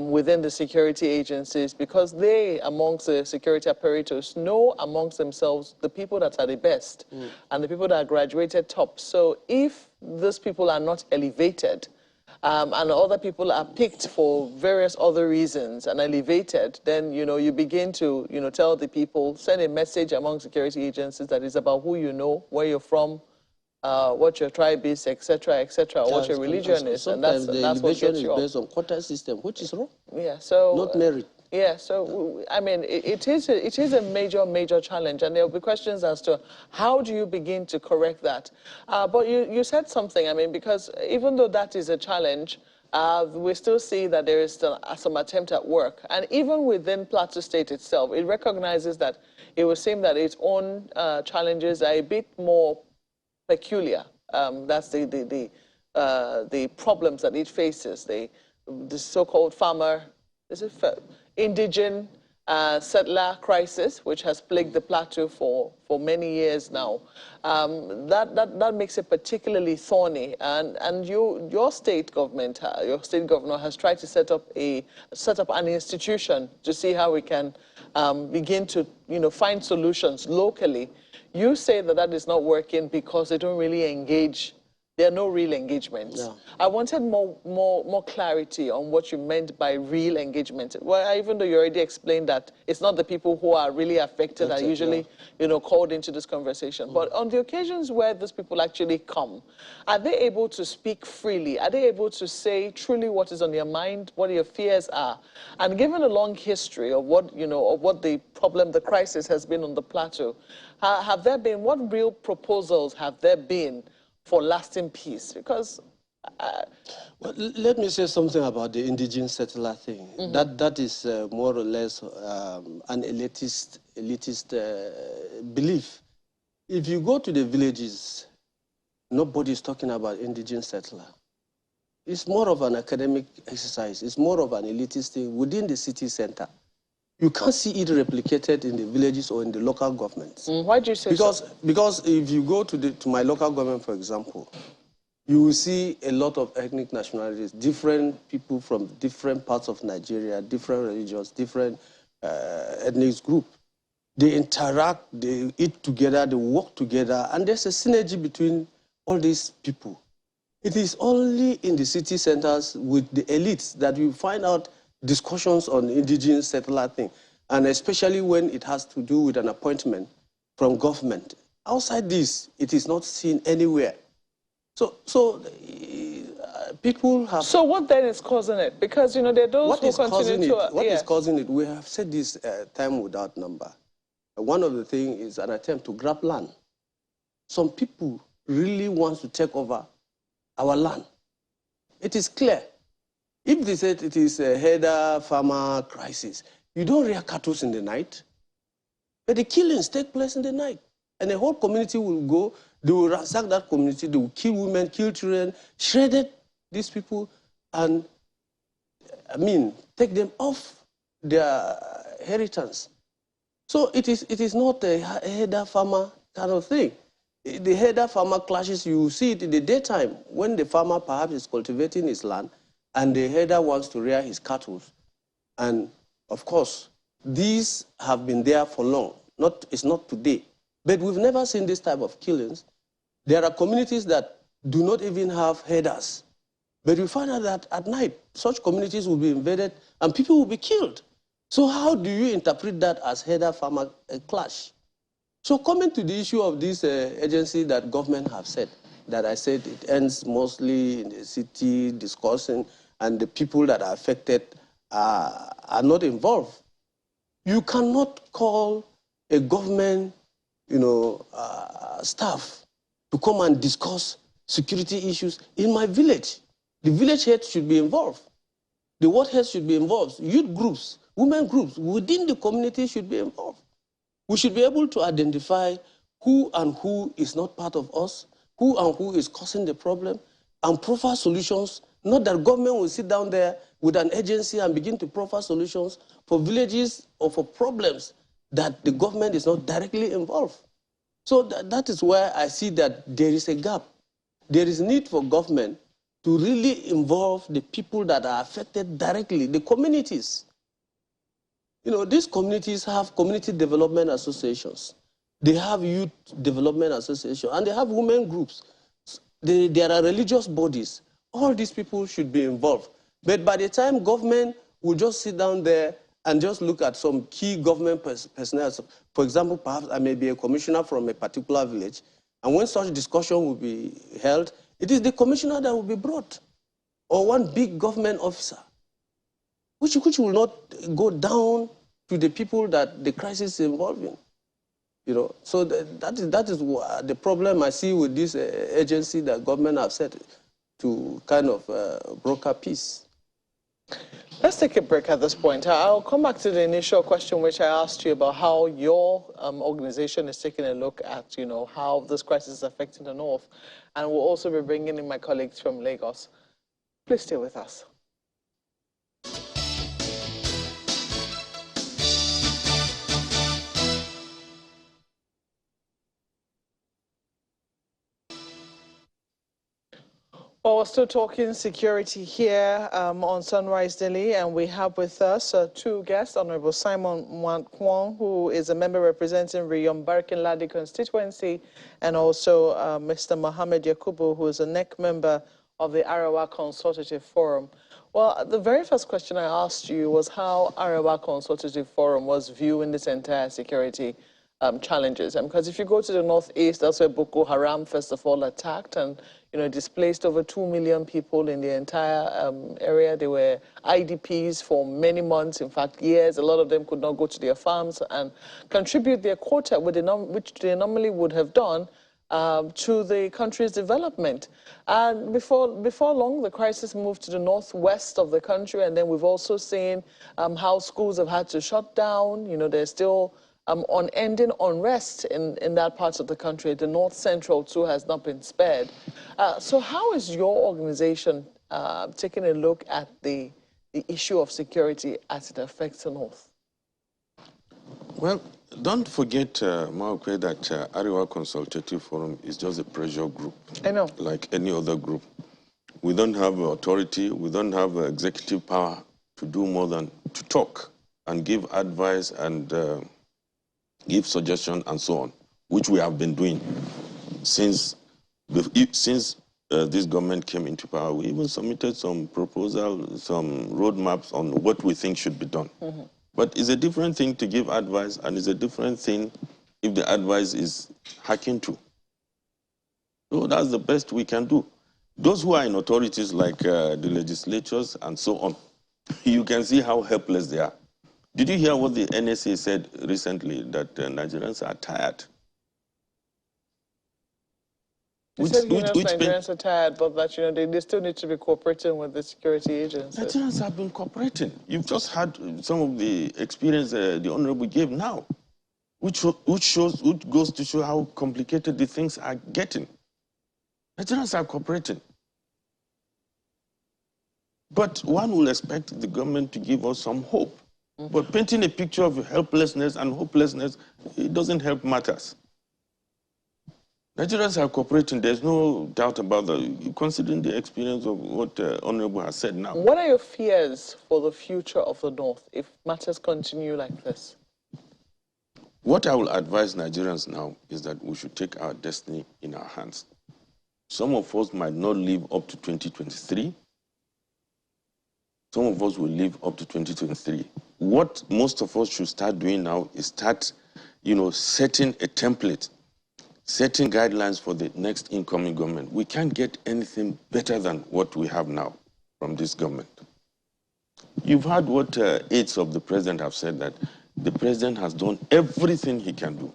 within the security agencies, because they, amongst the security apparatus, know amongst themselves the people that are the best and the people that are graduated top. So if those people are not elevated and other people are picked for various other reasons and elevated, then, you begin to, tell the people, send a message among security agencies that is about who you know, where you're from, what your tribe is, etc., etc., what your religion is, and that's what gets you off. Based on quota system, which is wrong. Yeah, so not merit. Yeah, so I mean, it is a major challenge, and there will be questions as to how do you begin to correct that. But you said something. I mean, because even though that is a challenge, we still see that there is still some attempt at work, and even within Plateau State itself, it recognizes that it would seem that its own challenges are a bit more peculiar. That's the problems that it faces. The so-called farmer, indigent settler crisis, which has plagued the plateau for many years now. That makes it particularly thorny. And your state government, your state governor has tried to set up an institution to see how we can begin to find solutions locally. You say that is not working because they don't really engage. There are no real engagements. No. I wanted more clarity on what you meant by real engagement. Well, even though you already explained that it's not the people who are really affected that are usually, called into this conversation. But on the occasions where those people actually come, are they able to speak freely? Are they able to say truly what is on their mind, what your fears are? And given a long history of what, of what the problem, the crisis has been on the plateau, what real proposals have there been for lasting peace? Because well, let me say something about the indigenous settler thing. That is more or less an elitist belief. If you go to the villages, nobody is talking about indigenous settler. It's more of an academic exercise. It's more of an elitist thing within the city center. You can't see it replicated in the villages or in the local governments. Why do you say so? Because if you go to my local government, for example, you will see a lot of ethnic nationalities, different people from different parts of Nigeria, different religions, different ethnic groups. They interact, they eat together, they work together, and there's a synergy between all these people. It is only in the city centers with the elites that you find out discussions on indigenous settler thing, and especially when it has to do with an appointment from government. Outside this, it is not seen anywhere. So people have... So what then is causing it? Because, you know, there are those who continue to... What is causing it? We have said this time without number. One of the things is an attempt to grab land. Some people really want to take over our land. It is clear. If they said it is a header farmer crisis, you don't rear cattle in the night, but the killings take place in the night. And the whole community will go, they will ransack that community, they will kill women, kill children, shredded these people, and, I mean, take them off their inheritance. So it is not a header farmer kind of thing. The header farmer clashes, you see it in the daytime when the farmer perhaps is cultivating his land and the header wants to rear his cattle. And of course, these have been there for long. It's not today. But we've never seen this type of killings. There are communities that do not even have headers. But we find out that at night, such communities will be invaded and people will be killed. So how do you interpret that as header-farmer clash? So coming to the issue of this agency that government have said, that I said it ends mostly in the city discussing, and the people that are affected are not involved. You cannot call a government, staff to come and discuss security issues in my village. The village head should be involved. The ward head should be involved. Youth groups, women groups within the community should be involved. We should be able to identify who and who is not part of us, who and who is causing the problem, and proffer solutions. Not that government will sit down there with an agency and begin to proffer solutions for villages or for problems that the government is not directly involved. So that is where I see that there is a gap. There is need for government to really involve the people that are affected directly, the communities. These communities have community development associations. They have youth development associations, and they have women groups. There are religious bodies. All these people should be involved. But by the time government will just sit down there and just look at some key government personnel, for example, perhaps I may be a commissioner from a particular village, and when such discussion will be held, it is the commissioner that will be brought, or one big government officer, which will not go down to the people that the crisis is involving. So that is the problem I see with this agency that government have set to kind of broker peace. Let's take a break at this point. I'll come back to the initial question which I asked you about how your organization is taking a look at, how this crisis is affecting the North. And we'll also be bringing in my colleagues from Lagos. Please stay with us. Well, we're still talking security here on Sunrise Daily, and we have with us two guests, Honorable Simon Kwong, who is a member representing Riyom Barkin-Ladi constituency, and also Mr. Mohammed Yakubu, who is a NEC member of the Arawa Consultative Forum. Well, the very first question I asked you was how Arawa Consultative Forum was viewing this entire security challenges. Because if you go to the northeast, that's where Boko Haram first of all attacked and displaced over 2 million people in the entire area. They were IDPs for many months, in fact years. A lot of them could not go to their farms and contribute their quota, which they normally would have done, to the country's development. And before long, the crisis moved to the northwest of the country, and then we've also seen how schools have had to shut down. There's still unending unrest in that part of the country. The North Central, too, has not been spared. So how is your organization taking a look at the issue of security as it affects the North? Well, don't forget, Maokwe, that Arewa Consultative Forum is just a pressure group. I know. Like any other group. We don't have authority, we don't have executive power to do more than to talk and give advice and give suggestions and so on, which we have been doing since Since this government came into power, we even submitted some proposals, some roadmaps on what we think should be done. But it's a different thing to give advice, and it's a different thing if the advice is hacking to. So that's the best we can do. Those who are in authorities like the legislatures and so on, you can see how helpless they are. Did you hear what the NSA said recently, that Nigerians are tired? They said, Nigerians are tired, but that, they still need to be cooperating with the security agencies. Nigerians have been cooperating. You've just had some of the experience the Honorable gave now, which goes to show how complicated the things are getting. Nigerians are cooperating. But one will expect the government to give us some hope. But painting a picture of helplessness and hopelessness, it doesn't help matters. Nigerians are cooperating. There's no doubt about that, considering the experience of what Honorable has said now. What are your fears for the future of the North if matters continue like this? What I will advise Nigerians now is that we should take our destiny in our hands. Some of us might not live up to 2023. Some of us will live up to 2023. What most of us should start doing now is start, setting a template, setting guidelines for the next incoming government. We can't get anything better than what we have now from this government. You've heard what aides of the president have said, that the president has done everything he can do.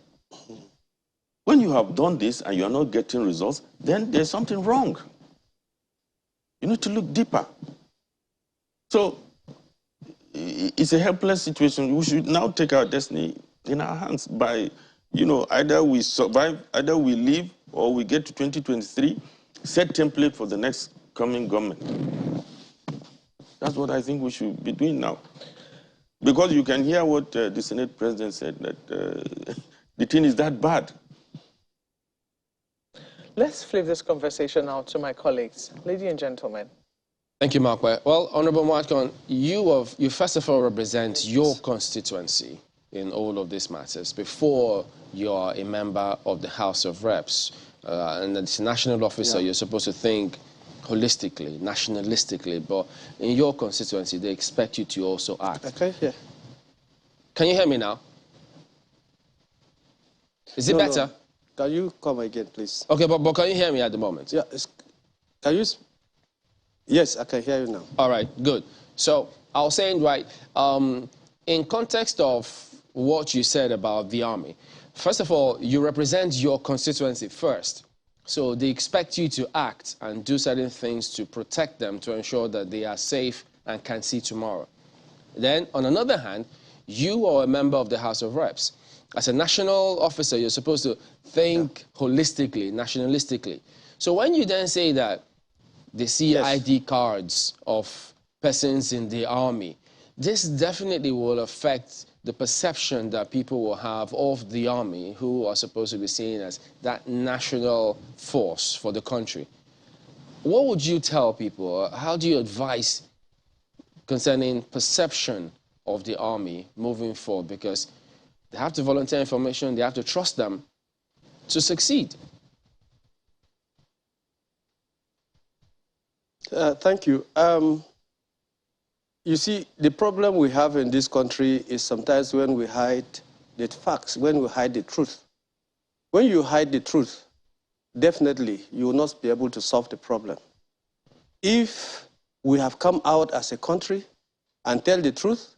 When you have done this and you are not getting results, then there's something wrong. You need to look deeper. So it's a helpless situation. We should now take our destiny in our hands by, either we survive, either we leave, or we get to 2023, set template for the next coming government. That's what I think we should be doing now. Because you can hear what the Senate President said, that the thing is that bad. Let's flip this conversation now to my colleagues. Ladies and gentlemen. Thank you, Mark. Well, Honorable Markon, you first of all represent your constituency in all of these matters before you are a member of the House of Reps. And as a national officer, you're supposed to think holistically, nationalistically, but in your constituency, they expect you to also act. Okay, yeah. Can you hear me now? Is it better? No. Can you come again, please? Okay, but can you hear me at the moment? Yeah. Can you? Yes, I can hear you now. All right, good. So I was saying, right, in context of what you said about the army, first of all, you represent your constituency first. So they expect you to act and do certain things to protect them, to ensure that they are safe and can see tomorrow. Then, on another hand, you are a member of the House of Reps. As a national officer, you're supposed to think holistically, nationalistically. So when you then say that they see ID cards of persons in the army, this definitely will affect the perception that people will have of the army, who are supposed to be seen as that national force for the country. What would you tell people? How do you advise concerning perception of the army moving forward? Because they have to volunteer information, they have to trust them to succeed. Thank you. You see, the problem we have in this country is sometimes when we hide the facts, when we hide the truth. When you hide the truth, definitely you will not be able to solve the problem. If we have come out as a country and tell the truth,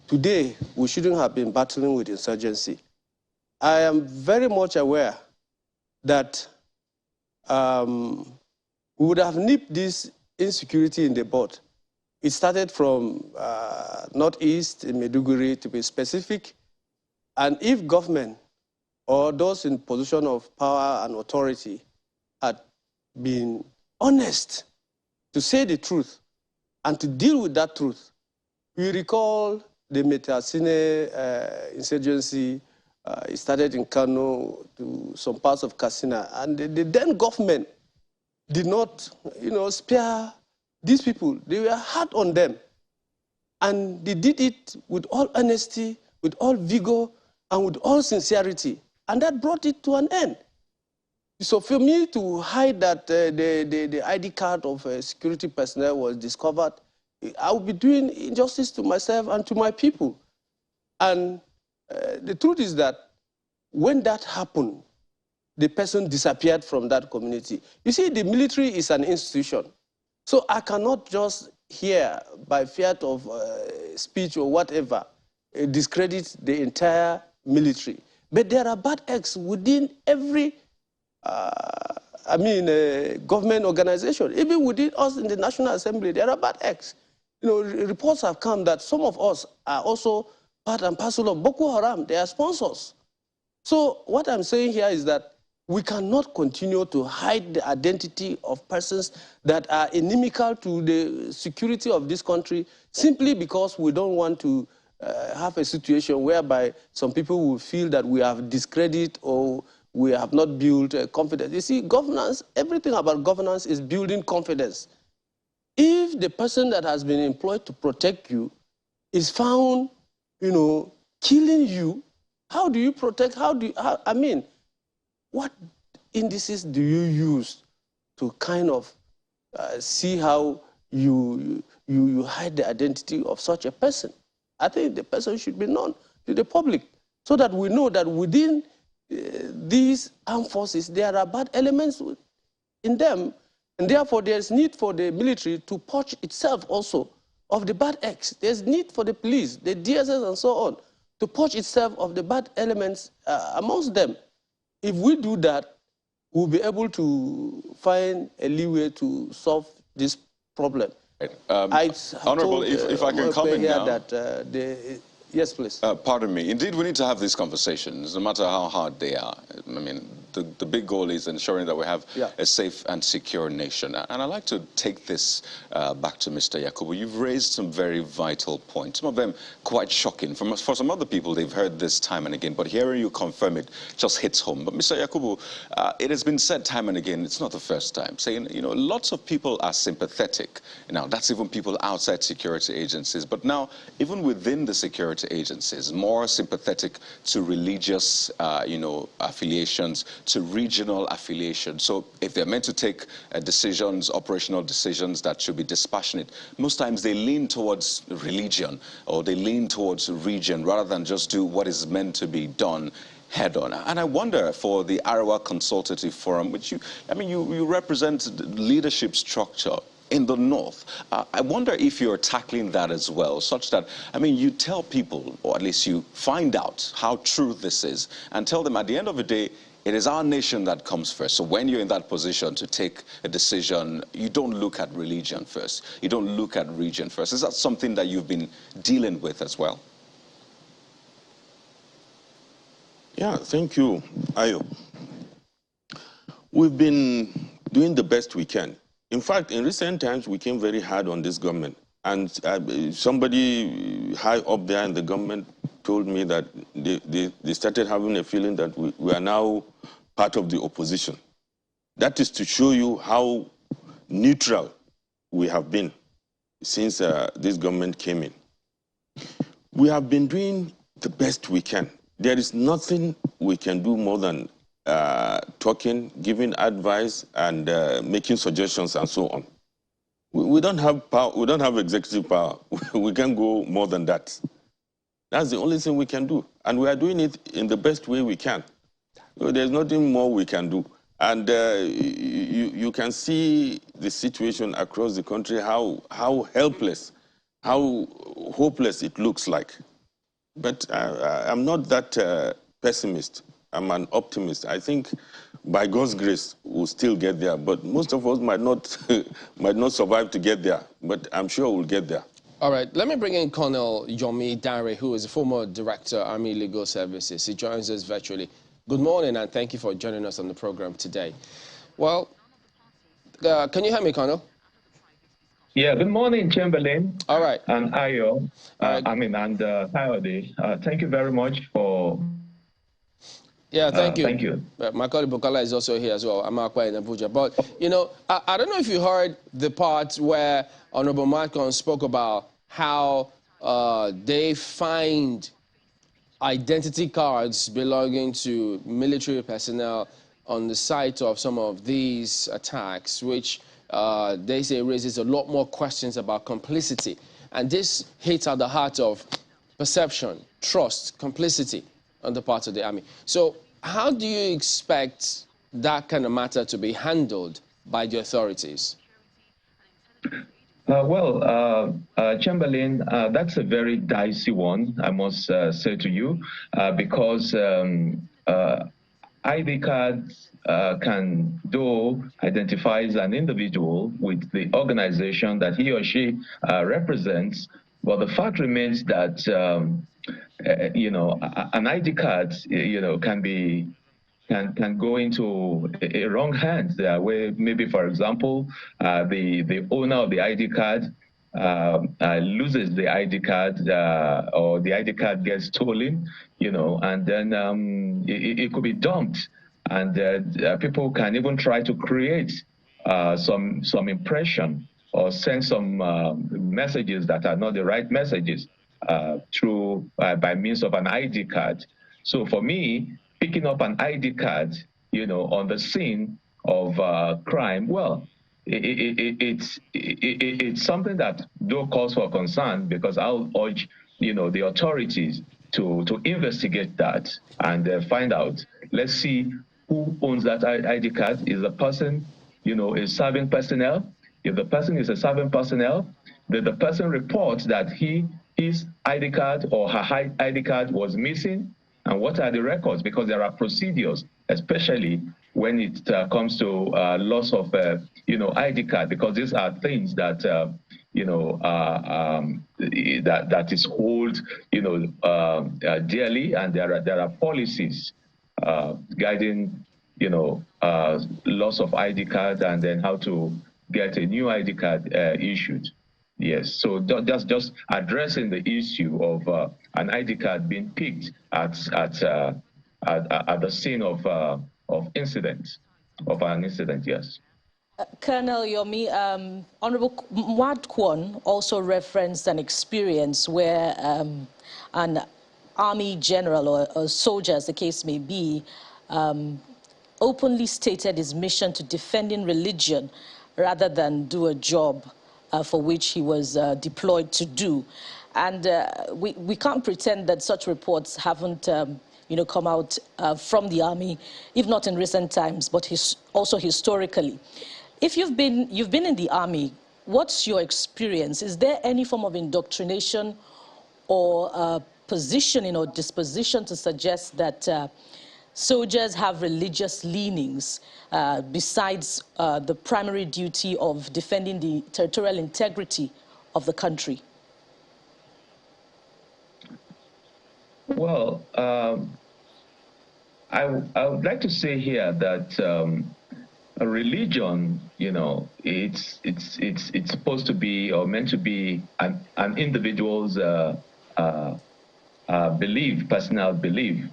today we shouldn't have been battling with insurgency. I am very much aware that we would have nipped this insecurity in the bud. It started from northeast in Maiduguri, to be specific. And if government or those in position of power and authority had been honest to say the truth and to deal with that truth, we recall the Metasine insurgency. It started in Kano to some parts of Katsina. And the then government did not, spare these people. They were hard on them. And they did it with all honesty, with all vigor, and with all sincerity. And that brought it to an end. So for me to hide that the ID card of security personnel was discovered, I would be doing injustice to myself and to my people. And the truth is that when that happened, the person disappeared from that community. You see, the military is an institution. So I cannot just here, by fear of speech or whatever, discredit the entire military. But there are bad eggs within every government organization. Even within us in the National Assembly, there are bad eggs. You know, reports have come that some of us are also part and parcel of Boko Haram. They are sponsors. So what I'm saying here is that we cannot continue to hide the identity of persons that are inimical to the security of this country simply because we don't want to have a situation whereby some people will feel that we have discredit or we have not built confidence. You see, governance, everything about governance is building confidence. If the person that has been employed to protect you is found, you know, killing you, how do you protect, what indices do you use to kind of see how you hide the identity of such a person? I think the person should be known to the public so that we know that within these armed forces, there are bad elements in them, and therefore there's need for the military to purge itself also of the bad acts. There's need for the police, the DSS and so on, to purge itself of the bad elements amongst them. If we do that, we'll be able to find a leeway to solve this problem. Right. Honorable, if I can comment now. Yes, please. Pardon me. Indeed, we need to have these conversations, no matter how hard they are. I mean, the big goal is ensuring that we have a safe and secure nation. And I'd like to take this back to Mr. Yakubu. You've raised some very vital points, some of them quite shocking. For some other people, they've heard this time and again, but hearing you confirm it just hits home. But Mr. Yakubu, it has been said time and again, it's not the first time, saying, you know, lots of people are sympathetic. Now, that's even people outside security agencies. But now, even within the security agencies, more sympathetic to religious, affiliations, to regional affiliations. So if they're meant to take decisions, operational decisions that should be dispassionate, most times they lean towards religion or they lean towards region rather than just do what is meant to be done head on. And I wonder for the Arawa Consultative Forum, which you represent the leadership structure in the north. I wonder if you're tackling that as well, such that, you tell people, or at least you find out how true this is, and tell them at the end of the day, it is our nation that comes first. So when you're in that position to take a decision, you don't look at religion first. You don't look at region first. Is that something that you've been dealing with as well? Yeah, thank you, Ayo. We've been doing the best we can. In fact, in recent times, we came very hard on this government. And somebody high up there in the government told me that they started having a feeling that we are now part of the opposition. That is to show you how neutral we have been since this government came in. We have been doing the best we can. There is nothing we can do more than talking, giving advice, and making suggestions and so on. We don't have power. We don't have executive power. We can't go more than that. That's the only thing we can do, and we are doing it in the best way we can. So there's nothing more we can do, and you can see the situation across the country, how helpless, how hopeless it looks like. But I'm not that pessimist. I'm an optimist. I think by God's grace, we'll still get there. But most of us might not survive to get there. But I'm sure we'll get there. All right, let me bring in Colonel Yomi Dare, who is a former Director, Army Legal Services. He joins us virtually. Good morning, and thank you for joining us on the program today. Well, can you hear me, Colonel? Yeah, good morning, Chamberlain. All right. And Ayo, and Kayode. Thank you very much for... Yeah, thank you. Thank you. My colleague Bukola is also here as well. I'm Akwa in Abuja. But, I don't know if you heard the part where Honorable Malcolm spoke about how they find identity cards belonging to military personnel on the site of some of these attacks, which they say raises a lot more questions about complicity. And this hits at the heart of perception, trust, complicity on the part of the army. So how do you expect that kind of matter to be handled by the authorities? Chamberlain, that's a very dicey one, I must say to you, because ID cards can, though, identifies an individual with the organization that he or she represents, but the fact remains that, an ID card, can go into a wrong hands where maybe, for example, the owner of the ID card loses the ID card or the ID card gets stolen, and then it could be dumped. And people can even try to create some impression or send some messages that are not the right messages through by means of an ID card. So for me, picking up an ID card, on the scene of crime, well, it's something that though calls for concern, because I'll urge, the authorities to investigate that and find out. Let's see who owns that ID card. Is the person, a serving personnel? If the person is a serving personnel, then the person reports that his ID card or her ID card was missing. And what are the records? Because there are procedures, especially when it comes to loss of, ID card, because these are things that, that is hold, dearly, and there are policies guiding, loss of ID card and then how to get a new ID card issued. Yes, so just addressing the issue of an ID card being picked at the scene of an incident, yes. Colonel Yomi, Honorable Mwad Kwon also referenced an experience where an army general or soldier, as the case may be, openly stated his mission to defending religion rather than do a job for which he was deployed to do. And we can't pretend that such reports haven't come out from the army, if not in recent times, but also historically. If you've been in the army, what's your experience? Is there any form of indoctrination or positioning or disposition to suggest that soldiers have religious leanings besides the primary duty of defending the territorial integrity of the country? Well, I would like to say here that a religion, it's supposed to be or meant to be an individual's belief, personal belief.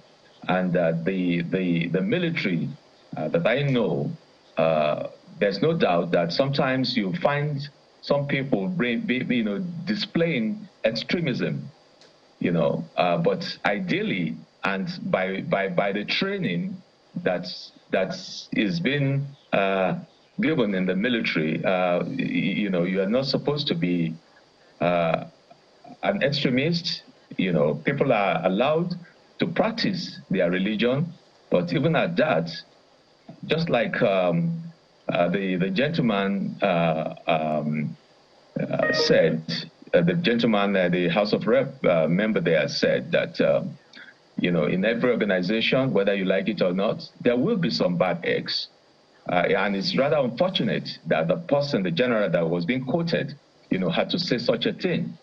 And the military that I know, there's no doubt that sometimes you find some people displaying extremism, but ideally and by the training that is being given in the military, you are not supposed to be an extremist. People are allowed to practice their religion, but even at that, just like the gentleman said, the gentleman, the House of Rep member there said that, in every organization, whether you like it or not, there will be some bad eggs. And it's rather unfortunate that the person, the general that was being quoted, had to say such a thing,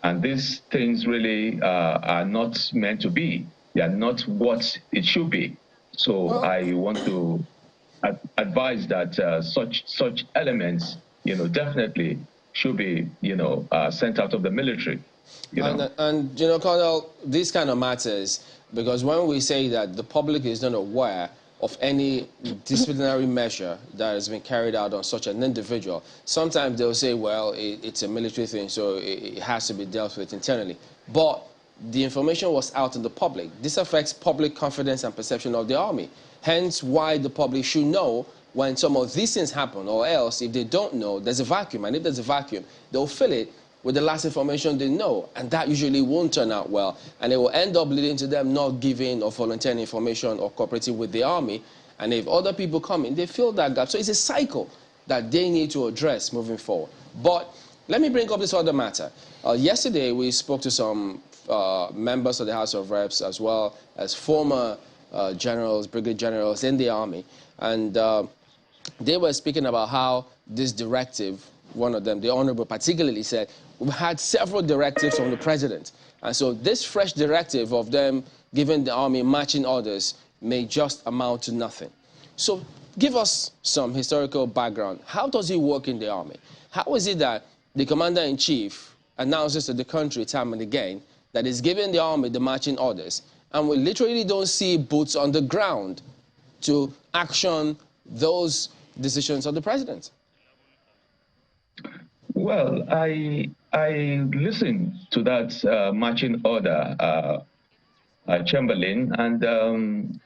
And these things really are not meant to be. They are not what it should be. So I want to advise that such elements, definitely should be, sent out of the military. And Colonel, these kind of matters, because when we say that the public is not aware of any disciplinary measure that has been carried out on such an individual, sometimes they'll say, well, it's a military thing, so it has to be dealt with internally. But the information was out in the public. This affects public confidence and perception of the army. Hence why the public should know when some of these things happen, or else if they don't know, there's a vacuum. And if there's a vacuum, they'll fill it with the last information they know. And that usually won't turn out well. And it will end up leading to them not giving or volunteering information or cooperating with the army. And if other people come in, they fill that gap. So it's a cycle that they need to address moving forward. But let me bring up this other matter. Yesterday, we spoke to some members of the House of Reps, as well as former generals, brigade generals in the army. And they were speaking about how this directive, one of them, the Honorable particularly, said, we've had several directives from the president. And so this fresh directive of them giving the army marching orders may just amount to nothing. So give us some historical background. How does it work in the army? How is it that the commander-in-chief announces to the country time and again that is giving the army the marching orders, and we literally don't see boots on the ground to action those decisions of the president? Well, I listened to that marching order, Chamberlain, and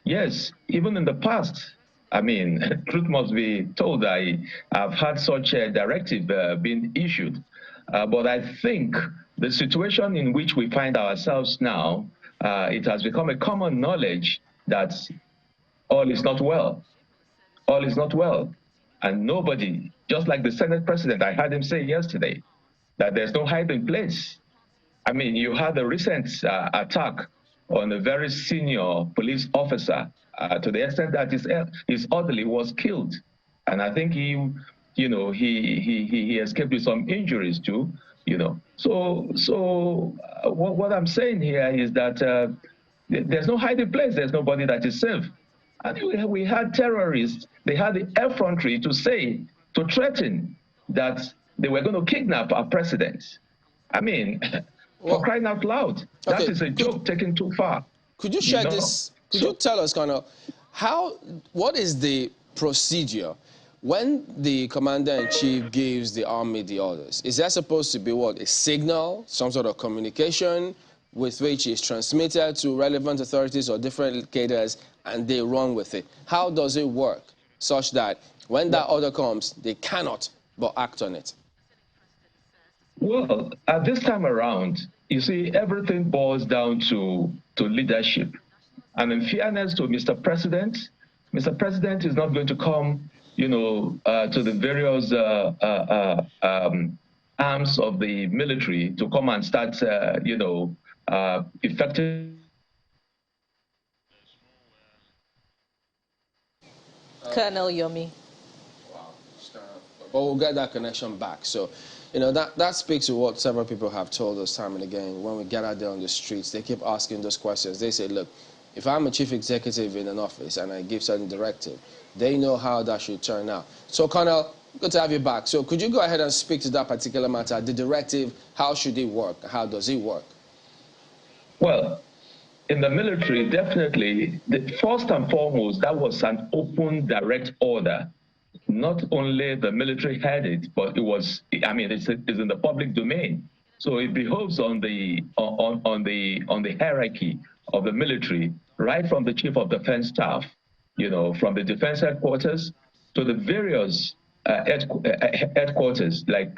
yes, even in the past, I mean, truth must be told, I've had such a directive being issued. But I think the situation in which we find ourselves now, it has become a common knowledge that all is not well. All is not well. And nobody, just like the Senate president, I heard him say yesterday, that there's no hiding place. I mean, you had a recent attack on a very senior police officer to the extent that his orderly was killed. And I think he escaped with some injuries too, So what I'm saying here is that there's no hiding place. There's nobody that is safe. And we had terrorists. They had the effrontery to threaten that they were going to kidnap our president. I mean, for crying out loud, that is a joke taken too far. Could you share this? Could you tell us kind of what is the procedure when the commander-in-chief gives the army the orders? Is that supposed to be what, a signal, some sort of communication with which is transmitted to relevant authorities or different cadres and they run with it? How does it work such that when that order comes, they cannot but act on it? Well, at this time around, you see, everything boils down to leadership. And in fairness to Mr. President is not going to come, to the various arms of the military to come and start, effective. Colonel Yomi. Wow. But we'll get that connection back. So, that speaks to what several people have told us time and again. When we get out there on the streets, they keep asking those questions. They say, look, if I'm a chief executive in an office and I give certain directive, they know how that should turn out. So, Colonel, good to have you back. So could you go ahead and speak to that particular matter, the directive, how should it work? How does it work? Well, in the military, definitely, first and foremost, that was an open, direct order. Not only the military had it, but it was, it's in the public domain. So it behoves on the hierarchy of the military, right from the Chief of Defense Staff, from the Defense Headquarters to the various headquarters, like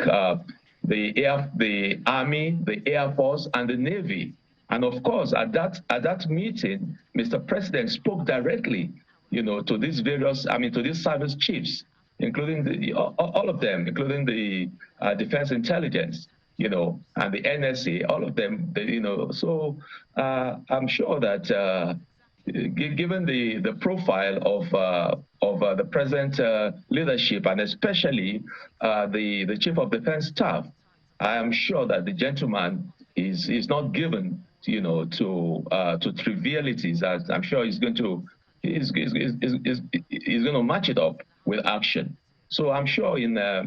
the Army, the Air Force, and the Navy. And of course, at that meeting, Mr. President spoke directly, to these various, to these service chiefs, including all of them, including the Defense Intelligence, and the NSA, all of them, So I'm sure that given the profile of the present leadership, and especially the Chief of Defense Staff, I am sure that the gentleman is not given, to trivialities. I'm sure he's going to match it up with action. So I'm sure in a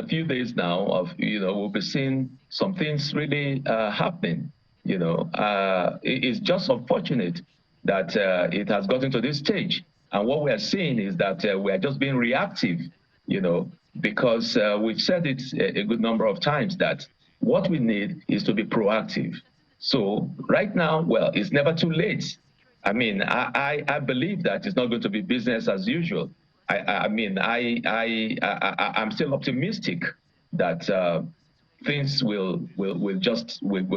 few days now, we'll be seeing some things really happening. It's just unfortunate that it has gotten to this stage. And what we are seeing is that we are just being reactive, because we've said it a good number of times that what we need is to be proactive. So right now, well, it's never too late. I mean, I believe that it's not going to be business as usual. I'm still optimistic that things will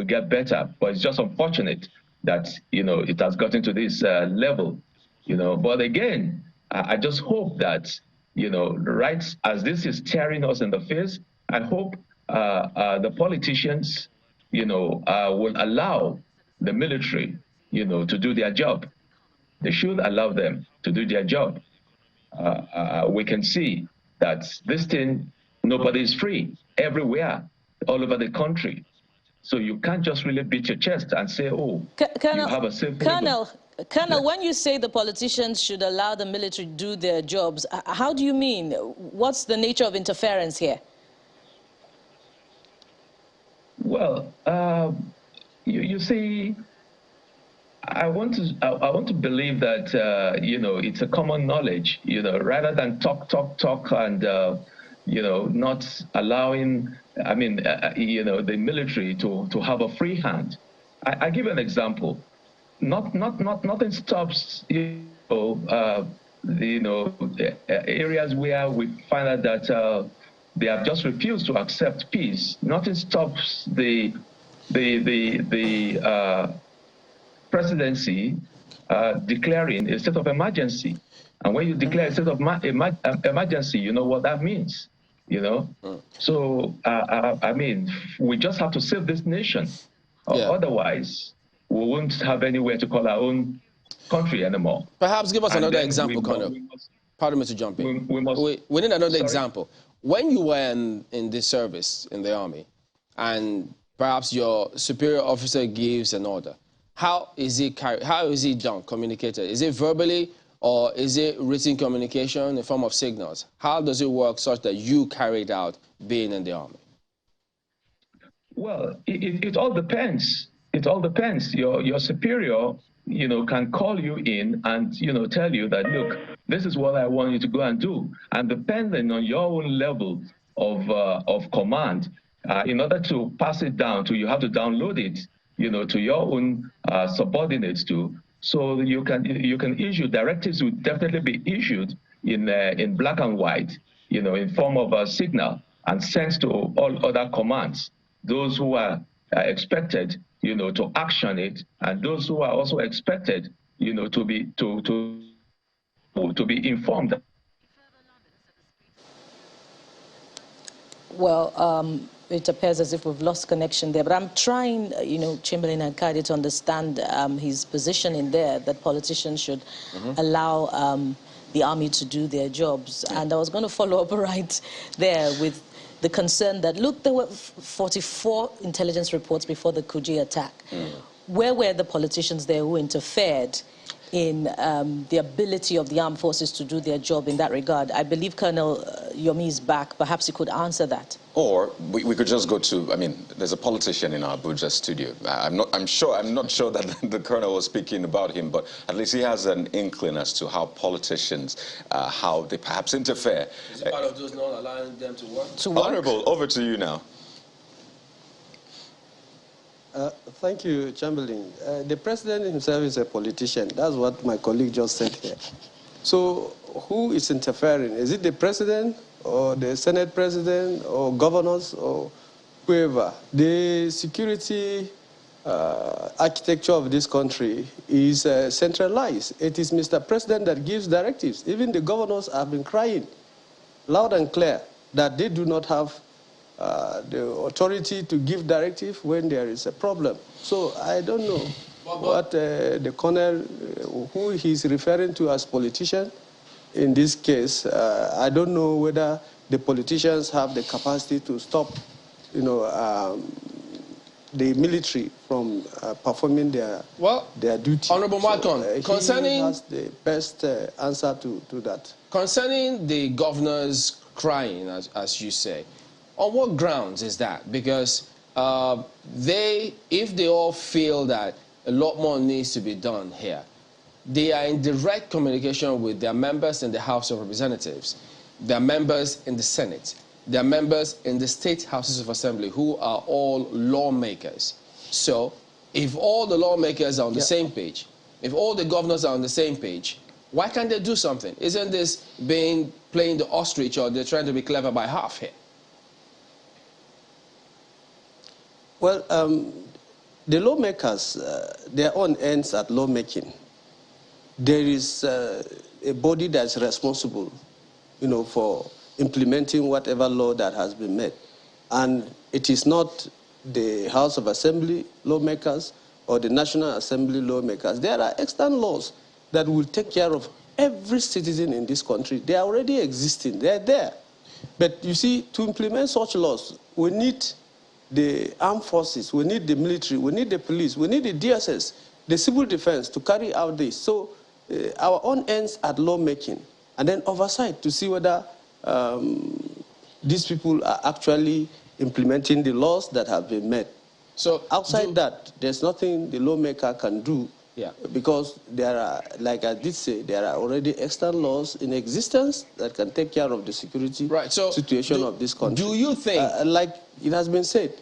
get better. But it's just unfortunate that it has gotten to this level. But again, I just hope that right as this is tearing us in the face, I hope the politicians will allow the military to do their job. They should allow them to do their job. We can see that this thing, nobody is free everywhere, all over the country. So you can't just really beat your chest and say, oh, you have a safe Colonel, yes. When you say the politicians should allow the military to do their jobs, how do you mean? What's the nature of interference here? Well, you see, I want to believe that it's a common knowledge, rather than talk and not allowing the military to have a free hand. I give an example. Nothing stops the areas where we find out that they have just refused to accept peace. Nothing stops the presidency declaring a state of emergency. And when you declare a state of emergency, you know what that means, So, we just have to save this nation. Yeah. Otherwise, we won't have anywhere to call our own country anymore. Perhaps give us another example, Colonel. Pardon me to jump in. We need another example. When you were in this service in the army, and perhaps your superior officer gives an order, how is it done, communicated? Is it verbally, or is it written communication in the form of signals? How does it work such that you carry it out being in the army? Well, it all depends. It all depends. Your superior, can call you in and, tell you that, look, this is what I want you to go and do. And depending on your own level of command, in order to pass it down to, you have to download it, to your own subordinates too. So you can issue directives will definitely be issued in black and white, in form of a signal and sent to all other commands. Those who are expected, to action it, and those who are also expected, to be informed. Well, it appears as if we've lost connection there, but I'm trying, Chamberlain and Kadi, to understand his position in there, that politicians should allow the army to do their jobs. And I was going to follow up right there with the concern that, look, there were 44 intelligence reports before the Kuji attack. Where were the politicians there who interfered in the ability of the armed forces to do their job in that regard? I believe Colonel Yomi is back. Perhaps he could answer that. Or we could just go to, there's a politician in our Abuja studio. I'm not sure that the Colonel was speaking about him, but at least he has an inkling as to how politicians, how they perhaps interfere. Is it part of those not allowing them to work? Honorable, over to you now. Thank you, Chamberlain. The president himself is a politician. That's what my colleague just said here. So who is interfering? Is it the president or the Senate president or governors or whoever? The security architecture of this country is centralized. It is Mr. President that gives directives. Even the governors have been crying loud and clear that they do not have the authority to give directive when there is a problem. So I don't know what the colonel, who he's referring to as politician in this case. I don't know whether the politicians have the capacity to stop, the military from performing their duty. Honorable Malcolm, concerning he has the best answer to that. Concerning the governors crying, as you say, on what grounds is that? Because if they all feel that a lot more needs to be done here, they are in direct communication with their members in the House of Representatives, their members in the Senate, their members in the state houses of assembly, who are all lawmakers. So if all the lawmakers are on the same page, if all the governors are on the same page, why can't they do something? Isn't this playing the ostrich, or they're trying to be clever by half here? Well, the lawmakers, their own ends at lawmaking. There is a body that's responsible, for implementing whatever law that has been made. And it is not the House of Assembly lawmakers or the National Assembly lawmakers. There are external laws that will take care of every citizen in this country. They are already existing. They're there. But you see, to implement such laws, we need the armed forces, we need the military, we need the police, we need the DSS, the civil defense to carry out this. So our own ends at lawmaking, and then oversight to see whether these people are actually implementing the laws that have been made. So outside that, there's nothing the lawmaker can do, because there are, like I did say, there are already external laws in existence that can take care of the security situation of this country. Do you think, like it has been said,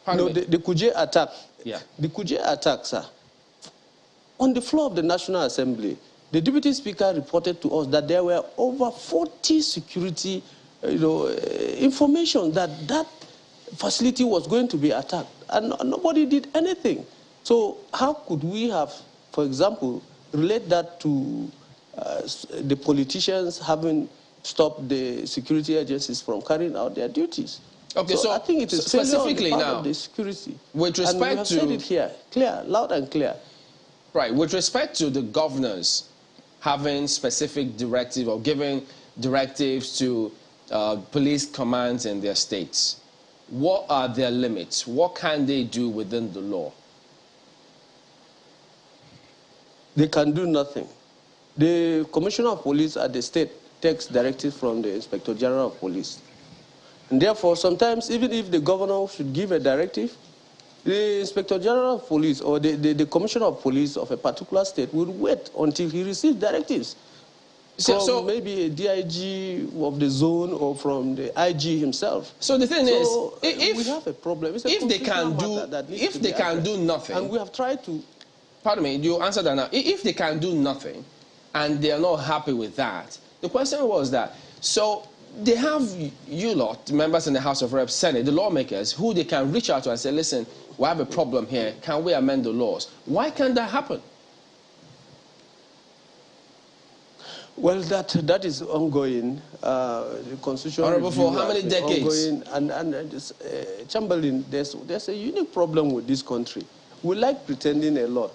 the Kuje attack, the Kuje attack, sir, on the floor of the National Assembly, the Deputy Speaker reported to us that there were over 40 security, information that that facility was going to be attacked, and nobody did anything. So how could we have, for example, relate that to the politicians having stopped the security agencies from carrying out their duties? Okay, so I think it is specifically now of the security. With respect and we have said it here, clear, loud and clear. Right, with respect to the governors having specific directives or giving directives to police commands in their states, what are their limits? What can they do within the law? They can do nothing. The Commissioner of Police at the state takes directives from the Inspector General of Police. And therefore, sometimes, even if the governor should give a directive, the Inspector General of Police or the Commissioner of Police of a particular state will wait until he receives directives from maybe a DIG of the zone or from the IG himself. So the thing is, if we have a problem, if they can do nothing, and we have tried to. Pardon me, you answer that now. If they can do nothing, and they are not happy with that, the question was that, so they have you lot, members in the House of Reps, Senate, the lawmakers, who they can reach out to and say, listen, we have a problem here. Can we amend the laws? Why can't that happen? Well, that is ongoing. The constitutional Honorable, for how many decades? Ongoing, and Chamberlain, there's a unique problem with this country. We like pretending a lot.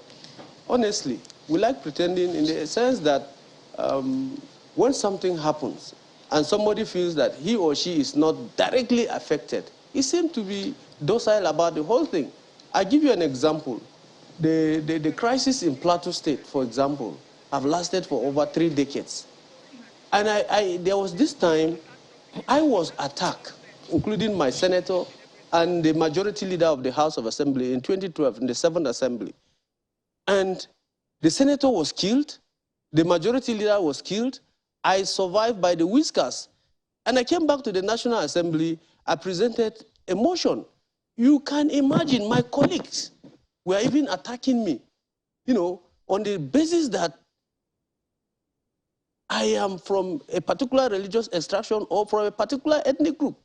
Honestly, we like pretending in the sense that when something happens and somebody feels that he or she is not directly affected, he seems to be docile about the whole thing. I give you an example. The crisis in Plateau State, for example, have lasted for over 3 decades. And there was this time I was attacked, including my senator and the majority leader of the House of Assembly in 2012 in the 7th Assembly. And the senator was killed, the majority leader was killed. I survived by the whiskers. And I came back to the National Assembly, I presented a motion. You can imagine my colleagues were even attacking me, on the basis that I am from a particular religious extraction or from a particular ethnic group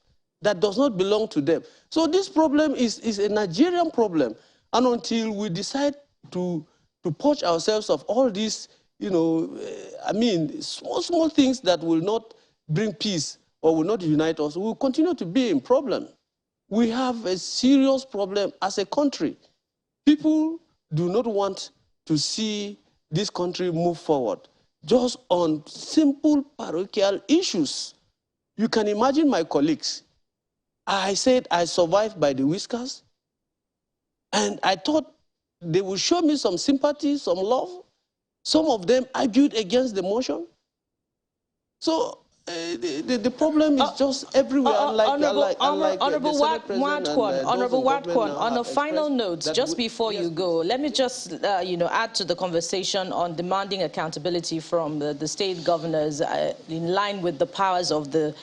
that does not belong to them. So this problem is a Nigerian problem. And until we decide to purge ourselves of all these, small things that will not bring peace or will not unite us, we will continue to be in problem. We have a serious problem as a country. People do not want to see this country move forward just on simple parochial issues. You can imagine my colleagues. I said I survived by the whiskers, and I thought they would show me some sympathy, some love. Some of them argued against the motion. So the problem is just everywhere. Honorable Watkwan, on a final note, just before you go, let me just add to the conversation on demanding accountability from the state governors in line with the powers of the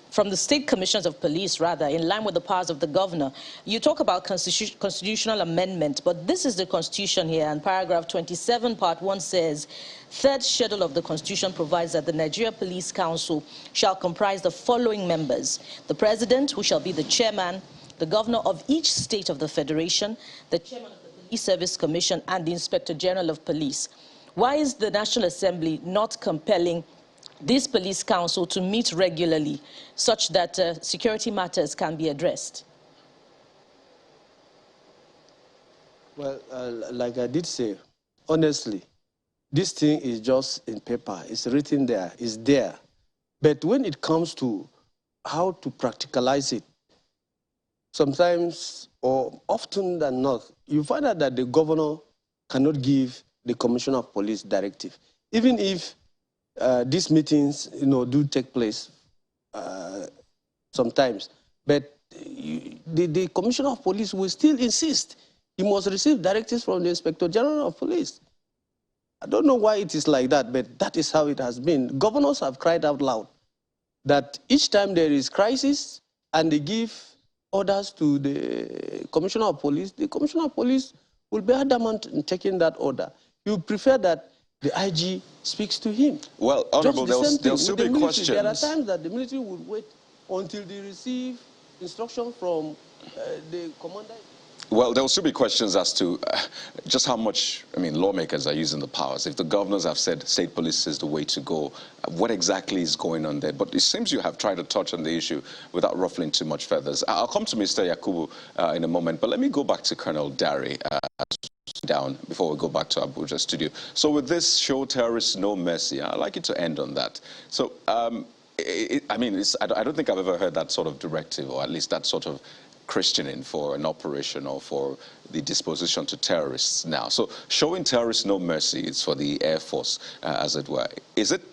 from the state commissions of police, rather, in line with the powers of the governor. You talk about constitutional amendment, but this is the Constitution here, and paragraph 27, part 1 says, third schedule of the Constitution provides that the Nigeria Police Council shall comprise the following members: the president, who shall be the chairman, the governor of each state of the federation, the chairman of the Police Service Commission, and the Inspector General of Police. Why is the National Assembly not compelling this police council to meet regularly such that security matters can be addressed? Well, like I did say, honestly, this thing is just in paper. It's written there. It's there. But when it comes to how to practicalize it, sometimes or often than not, you find out that the governor cannot give the commissioner of police directive. Even if these meetings, do take place sometimes, but the commissioner of police will still insist he must receive directives from the Inspector General of Police. I don't know why it is like that, but that is how it has been. Governors have cried out loud that each time there is crisis and they give orders to the commissioner of police, the commissioner of police will be adamant in taking that order. You prefer that the IG speaks to him. Well, Honorable, there'll still be questions. There are times that the military would wait until they receive instruction from the commander. Well, there will still be questions as to just how much, lawmakers are using the powers. If the governors have said state police is the way to go, what exactly is going on there? But it seems you have tried to touch on the issue without ruffling too much feathers. I'll come to Mr. Yakubu in a moment, but let me go back to Colonel Dari down before we go back to Abuja studio. So with this show, Terrorists No Mercy, I'd like you to end on that. So, I don't think I've ever heard that sort of directive, or at least that sort of christening for an operation or for the disposition to terrorists now. So showing terrorists no mercy is for the Air Force, as it were. Is it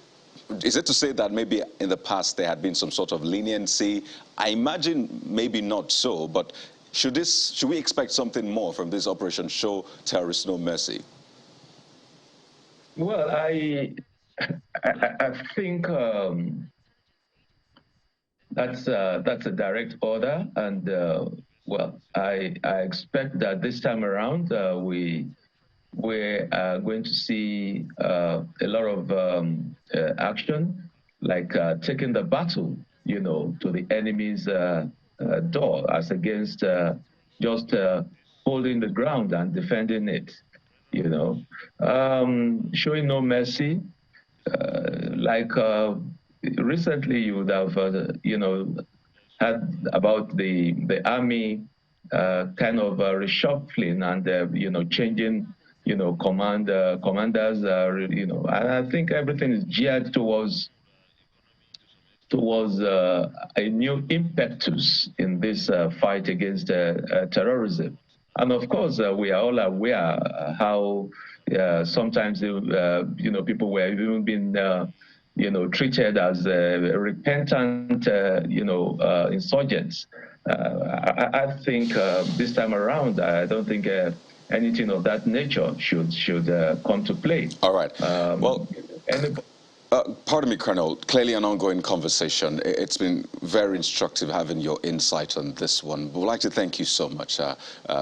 to say that maybe in the past there had been some sort of leniency? I imagine maybe not so, but should we expect something more from this operation, Show Terrorists No Mercy? Well, I think that's a direct order, and well, I expect that this time around we're going to see a lot of action, like taking the battle, to the enemy's door, as against just holding the ground and defending it. Showing no mercy, like. Recently, you would have, heard about the army kind of reshuffling and, changing, commanders, and I think everything is geared towards a new impetus in this fight against terrorism. And of course, we are all aware how sometimes, people were even being treated as repentant, insurgents. I think this time around, I don't think anything of that nature should come to play. All right. Pardon me, Colonel. Clearly an ongoing conversation. It's been very instructive having your insight on this one. We'd like to thank you so much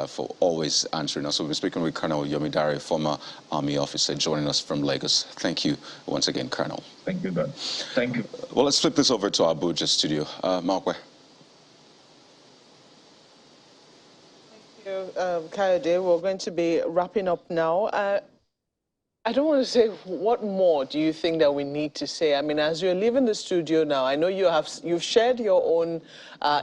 for always answering us. We've been speaking with Colonel Yomi Dare, former Army officer, joining us from Lagos. Thank you once again, Colonel. Thank you, God. Thank you. Well, let's flip this over to our Abuja studio. Markwe. Thank you, Kayode. We're going to be wrapping up now. I don't want to say what more do you think that we need to say. I mean, as you're leaving the studio now, I know you've shared your own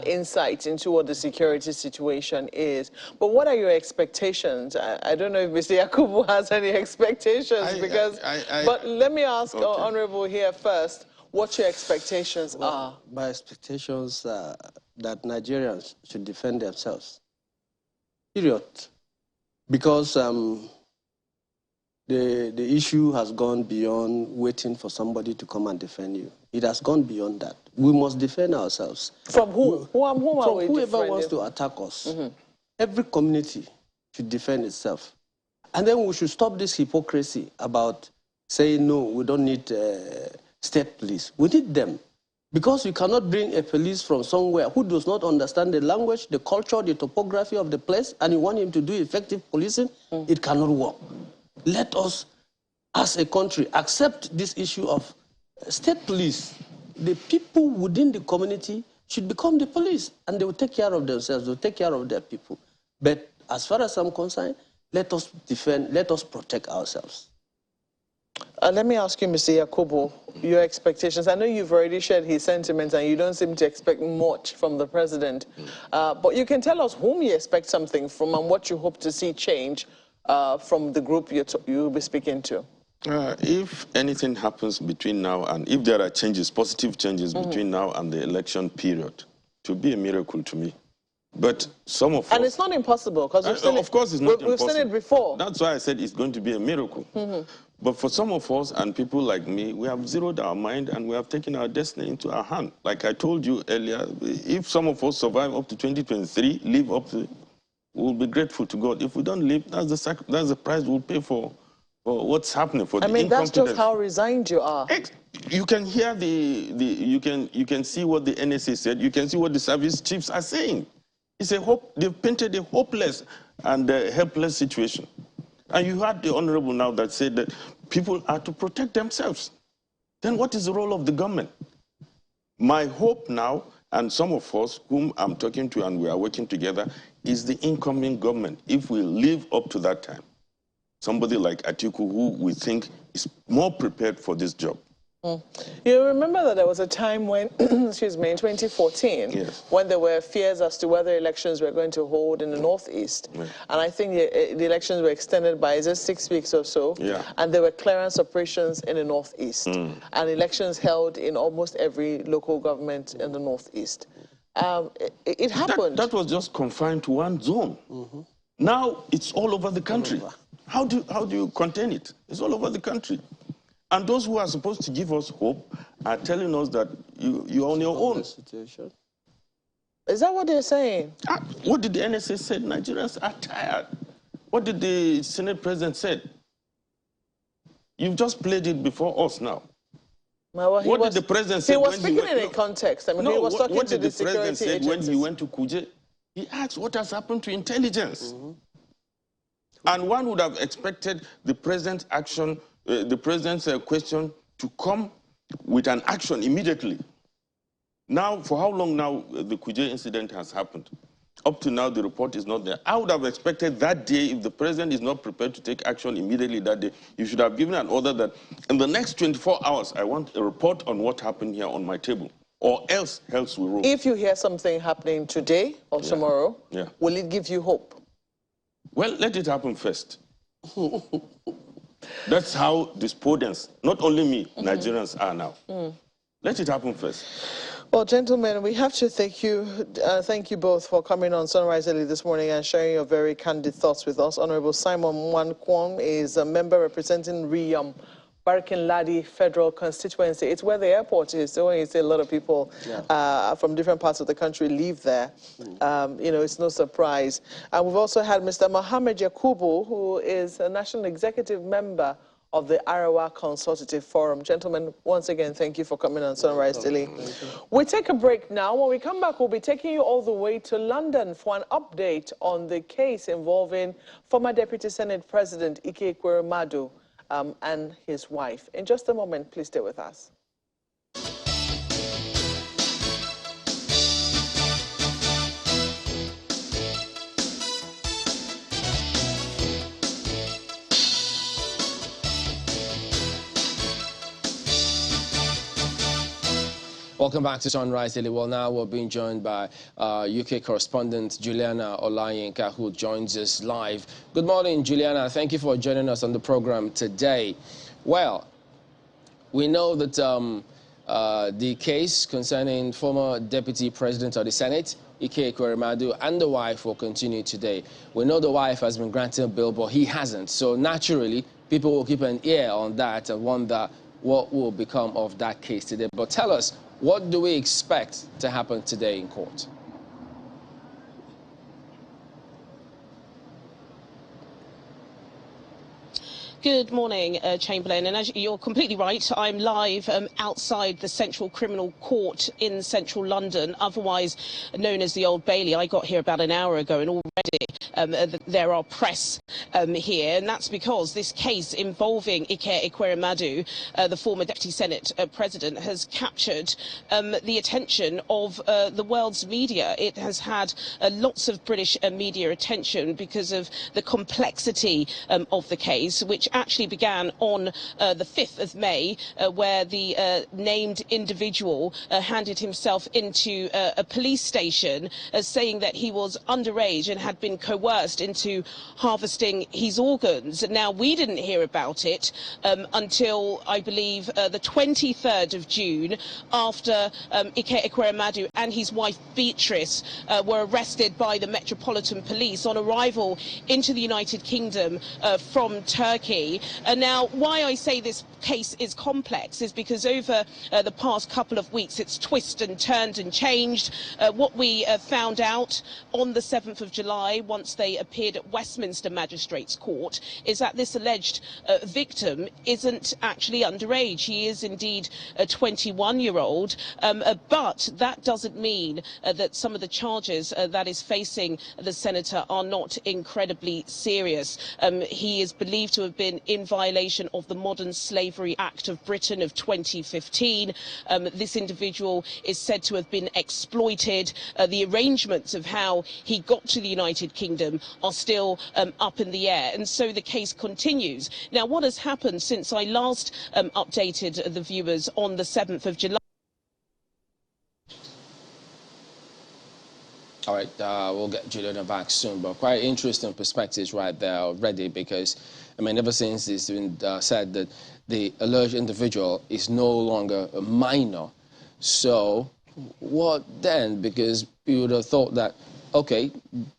insights into what the security situation is. But what are your expectations? I don't know if Mr. Yakubu has any expectations, but let me ask Honorable here first what your expectations are. My expectations are that Nigerians should defend themselves. Period. Because the issue has gone beyond waiting for somebody to come and defend you. It has gone beyond that. We must defend ourselves. From who? Whom are we whoever defending? wants to attack us. Mm-hmm. Every community should defend itself. And then we should stop this hypocrisy about saying, no, we don't need state police. We need them. Because you cannot bring a police from somewhere who does not understand the language, the culture, the topography of the place, and you want him to do effective policing, it cannot work. Let us, as a country, accept this issue of state police. The people within the community should become the police, and they will take care of themselves, they will take care of their people. But as far as I'm concerned, let us defend, let us protect ourselves. Let me ask you, Mr. Yakubu, your expectations. I know you've already shared his sentiments and you don't seem to expect much from the president. But you can tell us whom you expect something from and what you hope to see change from the group you'll be speaking to. If anything happens between now and, if there are changes, positive changes between now and the election period, it will be a miracle to me. But some of us... And it's not impossible, because we've seen of course it's not impossible. We've seen it before. That's why I said it's going to be a miracle. But for some of us and people like me, we have zeroed our mind and we have taken our destiny into our hand. Like I told you earlier, if some of us survive up to 2023, live up to, we'll be grateful to God. If we don't live, that's the price we'll pay for what's happening, for the incompetence. That's just how resigned you are. You can hear you can see what the NSA said. You can see what the service chiefs are saying. It's a hope. They've painted a hopeless and helpless situation. And you heard the honorable now that said that people are to protect themselves. Then what is the role of the government? My hope now, and some of us whom I'm talking to and we are working together, is the incoming government. If we live up to that time, somebody like Atiku, who we think is more prepared for this job. You remember that there was a time when, excuse me, in 2014, yes, when there were fears as to whether elections were going to hold in the Northeast. Yeah. And I think the elections were extended by just 6 weeks or so. Yeah. And there were clearance operations in the Northeast. And elections held in almost every local government in the Northeast. It happened. That was just confined to one zone. Now it's all over the country. How do you contain it? It's all over the country. And those who are supposed to give us hope are telling us that you're on your own. Situation. Is that what they're saying? What did the NSA say? Nigerians are tired. What did the Senate president say? You've just played it before us now. Well, what did the president say? He was speaking in a context. I mean, he was talking what to did the the president security say when agencies. he went to Kuje? He asked what has happened to intelligence. And one would have expected the president's action, the president's question to come with an action immediately. Now, for how long now the Kuje incident has happened? Up to now, the report is not there. I would have expected that day, if the president is not prepared to take action immediately that day, you should have given an order that in the next 24 hours, I want a report on what happened here on my table, or else we roll. If you hear something happening today or tomorrow, will it give you hope? Well, let it happen first. That's how despondent, not only me, Nigerians are now. Let it happen first. Well, gentlemen, we have to thank you both for coming on Sunrise Early this morning and sharing your very candid thoughts with us. Honorable Simon Mwankwong is a member representing Riyam Barkinladi Federal Constituency. It's where the airport is. So when you see a lot of people from different parts of the country leave there, you know, it's no surprise. And we've also had Mr. Mohammed Yakubu, who is a national executive member of the Arawa Consultative Forum. Gentlemen, once again, thank you for coming on Sunrise Daily. We take a break now. When we come back, we'll be taking you all the way to London for an update on the case involving former Deputy Senate President Ekweremadu and his wife. In just a moment, please stay with us. Welcome back to Sunrise Daily. Well, now we're being joined by UK correspondent Juliana Olayinka, who joins us live. Good morning, Juliana. Thank you for joining us on the program today. Well, we know that the case concerning former Deputy President of the Senate, Ekweremadu, and the wife will continue today. We know the wife has been granted bail, but he hasn't. So naturally, people will keep an ear on that and wonder what will become of that case today. But tell us, what do we expect to happen today in court? Good morning, Chamberlain. And as you're completely right, I'm live outside the Central Criminal Court in central London, otherwise known as the Old Bailey. I got here about an hour ago, and already there are press here, and that's because this case involving Ekweremadu, the former Deputy Senate President, has captured the attention of the world's media. It has had lots of British media attention because of the complexity of the case, which actually began on the 5th of May, where the named individual handed himself into a police station, saying that he was underage and had been coerced into harvesting his organs. Now, we didn't hear about it until, I believe, the 23rd of June, after Ekweremadu and his wife Beatrice were arrested by the Metropolitan Police on arrival into the United Kingdom from Turkey. And now, why I say this case is complex is because over the past couple of weeks it's twisted and turned and changed. What we found out on the 7th of July, once they appeared at Westminster Magistrates Court, is that this alleged victim isn't actually underage. He is indeed a 21-year-old, but that doesn't mean that some of the charges that is facing the senator are not incredibly serious. He is believed to have been in violation of the Modern Slavery Act of Britain of 2015. This individual is said to have been exploited. The arrangements of how he got to the United Kingdom are still up in the air, and so the case continues. Now, what has happened since I last updated the viewers on the 7th of July? All right, we'll get Juliana back soon, but quite interesting perspectives right there already, because, I mean, ever since it's been said that the alleged individual is no longer a minor, so what then? Because you would have thought that, okay,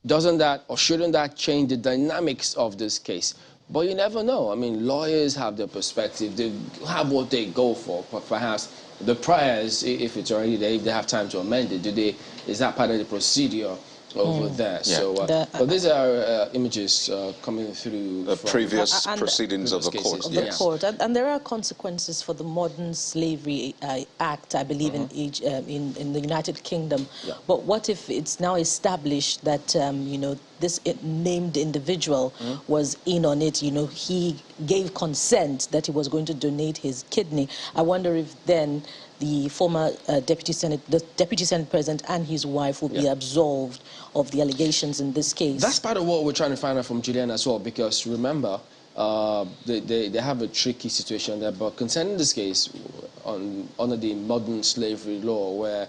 doesn't that or shouldn't that change the dynamics of this case? But you never know. I mean, lawyers have their perspective, they have what they go for, but perhaps the priors, if it's already there, if they have time to amend it, is that part of the procedure over there? Yeah. So, but these are images coming through the previous proceedings of the court. Of the court, and there are consequences for the Modern Slavery Act, I believe, in the United Kingdom. Yeah. But what if it's now established that you know, this named individual was in on it? You know, he gave consent that he was going to donate his kidney. I wonder if then the former Deputy Senate President and his wife will be absolved of the allegations in this case. That's part of what we're trying to find out from Julian as well, because remember, they have a tricky situation there. But concerning this case, under the modern slavery law, where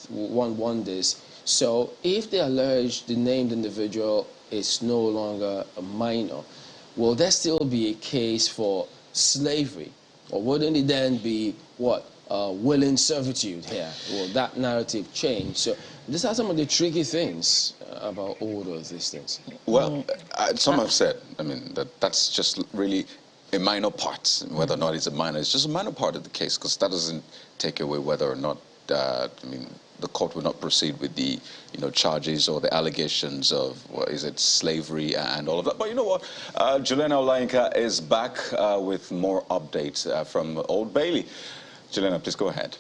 one wonders, so if they allege the named individual is no longer a minor, will there still be a case for slavery? Or wouldn't it then be what? Willing servitude here? Will that narrative change? So these are some of the tricky things about all of these things. Well, some have said, I mean, that's just really a minor part. Whether or not it's a minor, it's just a minor part of the case, because that doesn't take away whether or not, I mean, the court will not proceed with the, you know, charges or the allegations of, what is it, slavery and all of that. But you know what? Juliana Olainka is back with more updates from Old Bailey. Juliana, please go ahead.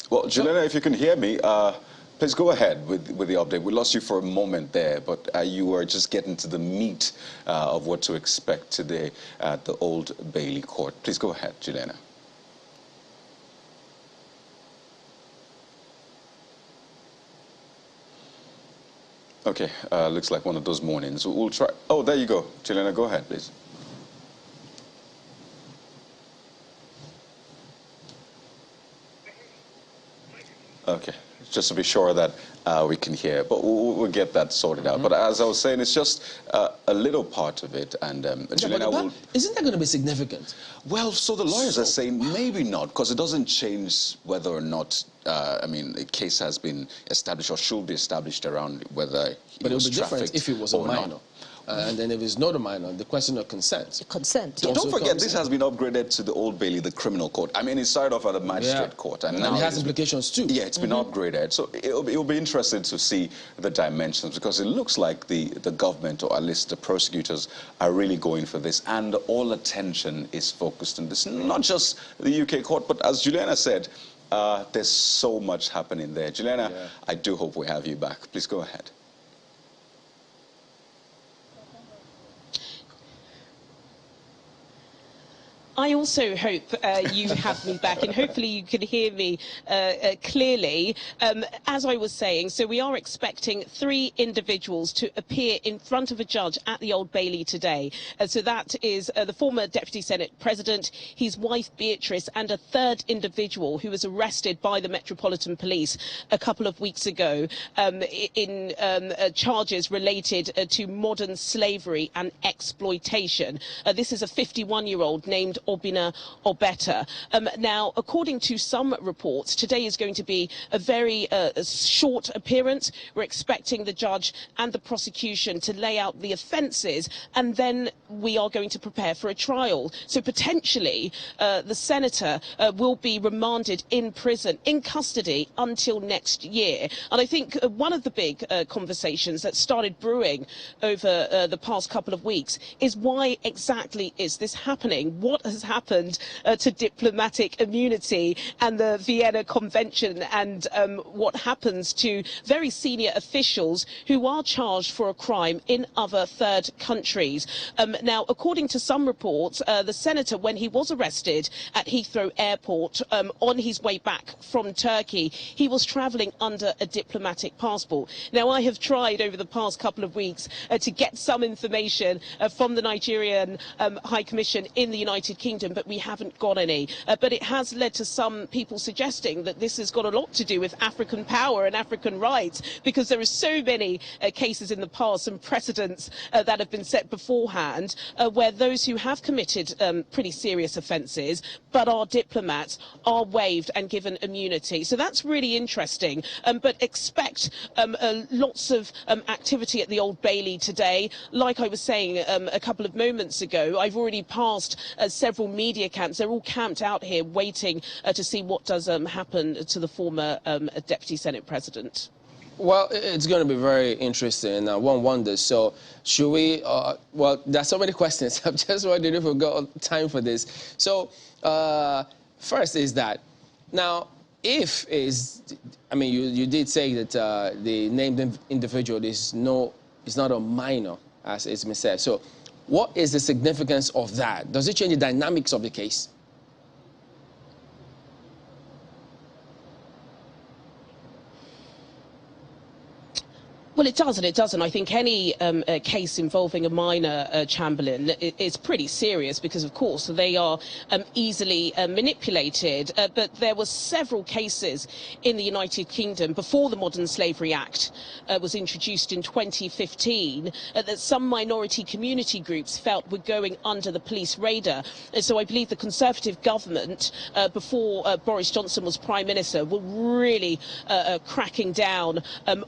Well, Juliana, if you can hear me, please go ahead with the update. We lost you for a moment there, but you were just getting to the meat of what to expect today at the Old Bailey Court. Please go ahead, Juliana. Okay, looks like one of those mornings. We'll try. Oh, there you go. Juliana, go ahead, please. Okay, just to be sure that we can hear, but we'll get that sorted out. But as I was saying, it's just a little part of it, and Juliana will... Isn't that going to be significant? Well, so the lawyers are saying maybe not, because it doesn't change whether or not, I mean, a case has been established or should be established around whether he was trafficked. But it would be different if it was a minor. Not. And then if it's not a minor, the question of consent. Consent. Don't forget, this has been upgraded to the Old Bailey, the criminal court. I mean, it started off at the magistrate court. And now it has implications too. Yeah, it's been upgraded. So it'll be interesting to see the dimensions, because it looks like the government, or at least the prosecutors, are really going for this. And all attention is focused on this. Not just the UK court, but as Juliana said, there's so much happening there. Juliana, I do hope we have you back. Please go ahead. I also hope you have me back, and hopefully you can hear me clearly. As I was saying, so we are expecting 3 individuals to appear in front of a judge at the Old Bailey today. So that is the former Deputy Senate President, his wife Beatrice, and a 3rd individual who was arrested by the Metropolitan Police a couple of weeks ago in charges related to modern slavery and exploitation. This is a 51-year-old named Obina Obeta. Now, according to some reports, today is going to be a very short appearance. We're expecting the judge and the prosecution to lay out the offences, and then we are going to prepare for a trial. So potentially the senator will be remanded in prison, in custody, until next year. And I think one of the big conversations that started brewing over the past couple of weeks is, why exactly is this happening? What has happened to diplomatic immunity and the Vienna Convention, and what happens to very senior officials who are charged for a crime in other 3rd countries. Now, according to some reports, the senator, when he was arrested at Heathrow Airport on his way back from Turkey, he was travelling under a diplomatic passport. Now, I have tried over the past couple of weeks to get some information from the Nigerian High Commission in the United Kingdom, but we haven't got any. But it has led to some people suggesting that this has got a lot to do with African power and African rights, because there are so many cases in the past and precedents that have been set beforehand where those who have committed pretty serious offences but are diplomats are waived and given immunity. So that's really interesting. But expect lots of activity at the Old Bailey today. Like I was saying a couple of moments ago, I've already passed several media camps. They're all camped out here waiting to see what does happen to the former Deputy Senate President. Well, it's going to be very interesting. One wonders, so should we, well, there's so many questions. I'm just wondering if we've got time for this. So first is that, now, if is, I mean, you did say that the named individual is not a minor, as it's been said. So what is the significance of that? Does it change the dynamics of the case? Well, it does and it doesn't. I think any case involving a minor, Chamberlain, is pretty serious, because, of course, they are easily manipulated. But there were several cases in the United Kingdom before the Modern Slavery Act was introduced in 2015 that some minority community groups felt were going under the police radar. And so I believe the Conservative government, before Boris Johnson was Prime Minister, were really cracking down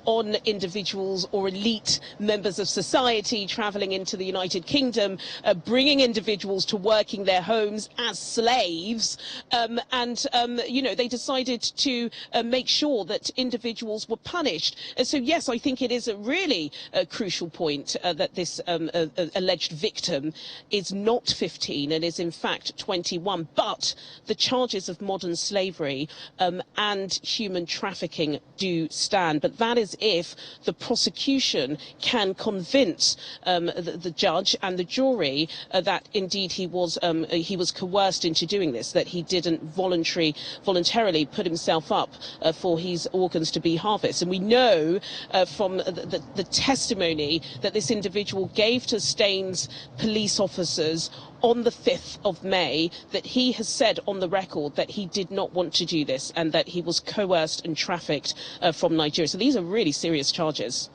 on individuals or elite members of society travelling into the United Kingdom, bringing individuals to work in their homes as slaves, and you know, they decided to make sure that individuals were punished. And so yes, I think it is a really crucial point that this alleged victim is not 15 and is in fact 21, but the charges of modern slavery and human trafficking do stand. But that is if the prosecution can convince the judge and the jury that indeed he was coerced into doing this, that he didn't voluntarily put himself up for his organs to be harvested. And we know from the testimony that this individual gave to Staines police officers on the 5th of May that he has said on the record that he did not want to do this and that he was coerced and trafficked from Nigeria. So these are really serious charges.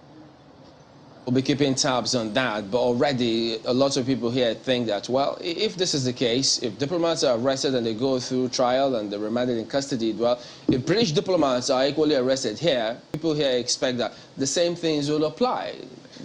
We'll be keeping tabs on that, but already a lot of people here think that, well, if this is the case, if diplomats are arrested and they go through trial and they're remanded in custody, well, if British diplomats are equally arrested here, people here expect that the same things will apply.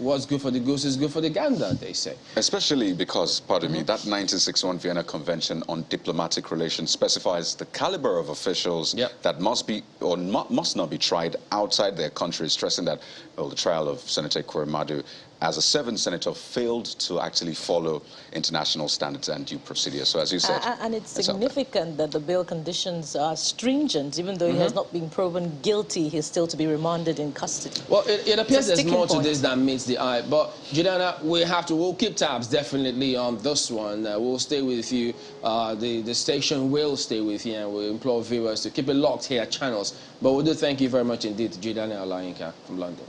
what's good for the goose is good for the gander, they say. Especially because, pardon me, that 1961 Vienna Convention on Diplomatic Relations specifies the caliber of officials that must be or must not be tried outside their country, stressing that the trial of Senator Ekweremadu as a 7th senator failed to actually follow international standards and due procedures. So as you said... and it's significant that the bail conditions are stringent. Even though he has not been proven guilty, he's still to be remanded in custody. Well, it appears there's more to this than meets the eye. But, Juliana, we'll keep tabs definitely on this one. We'll stay with you. The station will stay with you, and we'll implore viewers to keep it locked here at Channels. But we do thank you very much indeed, Juliana Olayinka from London.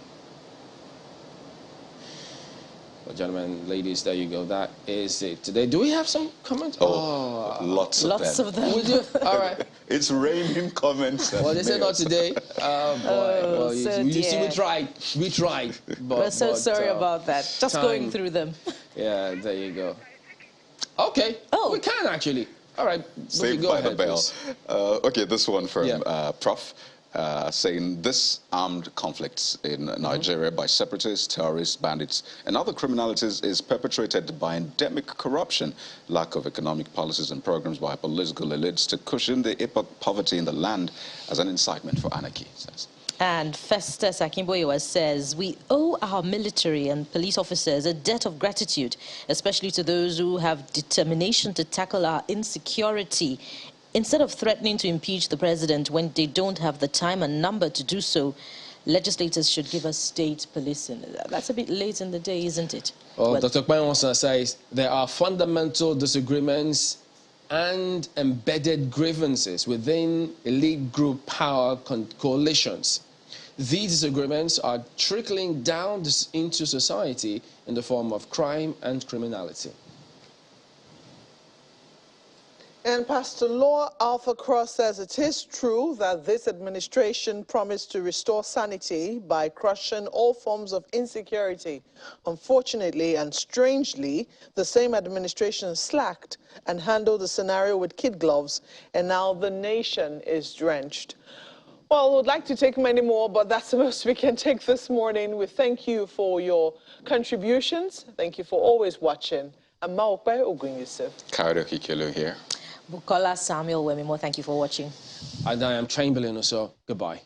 Well, gentlemen, ladies, there you go. That is it today. Do we have some comments? Oh, lots of them. We do? All right. It's raining comments. Well, they said not today. Oh, boy. Well, you see, we tried. But, we're so sorry about that. Just going through them. Yeah, there you go. Okay. We can, actually. All right. Saved by the bell. Okay, this one from Prof. Saying this armed conflicts in Nigeria by separatists, terrorists, bandits, and other criminalities is perpetrated by endemic corruption, lack of economic policies and programs by political elites to cushion the poverty in the land as an incitement for anarchy, says. And Festus Akimboyewa says, we owe our military and police officers a debt of gratitude, especially to those who have determination to tackle our insecurity. Instead of threatening to impeach the president when they don't have the time and number to do so, legislators should give us state policing. That's a bit late in the day, isn't it? Well, Dr. Kwanwonsa says there are fundamental disagreements and embedded grievances within elite group power coalitions. These disagreements are trickling down into society in the form of crime and criminality. And Pastor Law Alpha Cross says it is true that this administration promised to restore sanity by crushing all forms of insecurity. Unfortunately and strangely, the same administration slacked and handled the scenario with kid gloves, and now the nation is drenched. Well, we'd like to take many more, but that's the most we can take this morning. We thank you for your contributions. Thank you for always watching. I'm Maokbe Ogun Yusuf. Karaoke Kilo here. Bukola Samuel Wemimo, thank you for watching. And I am Chamberlain, so goodbye.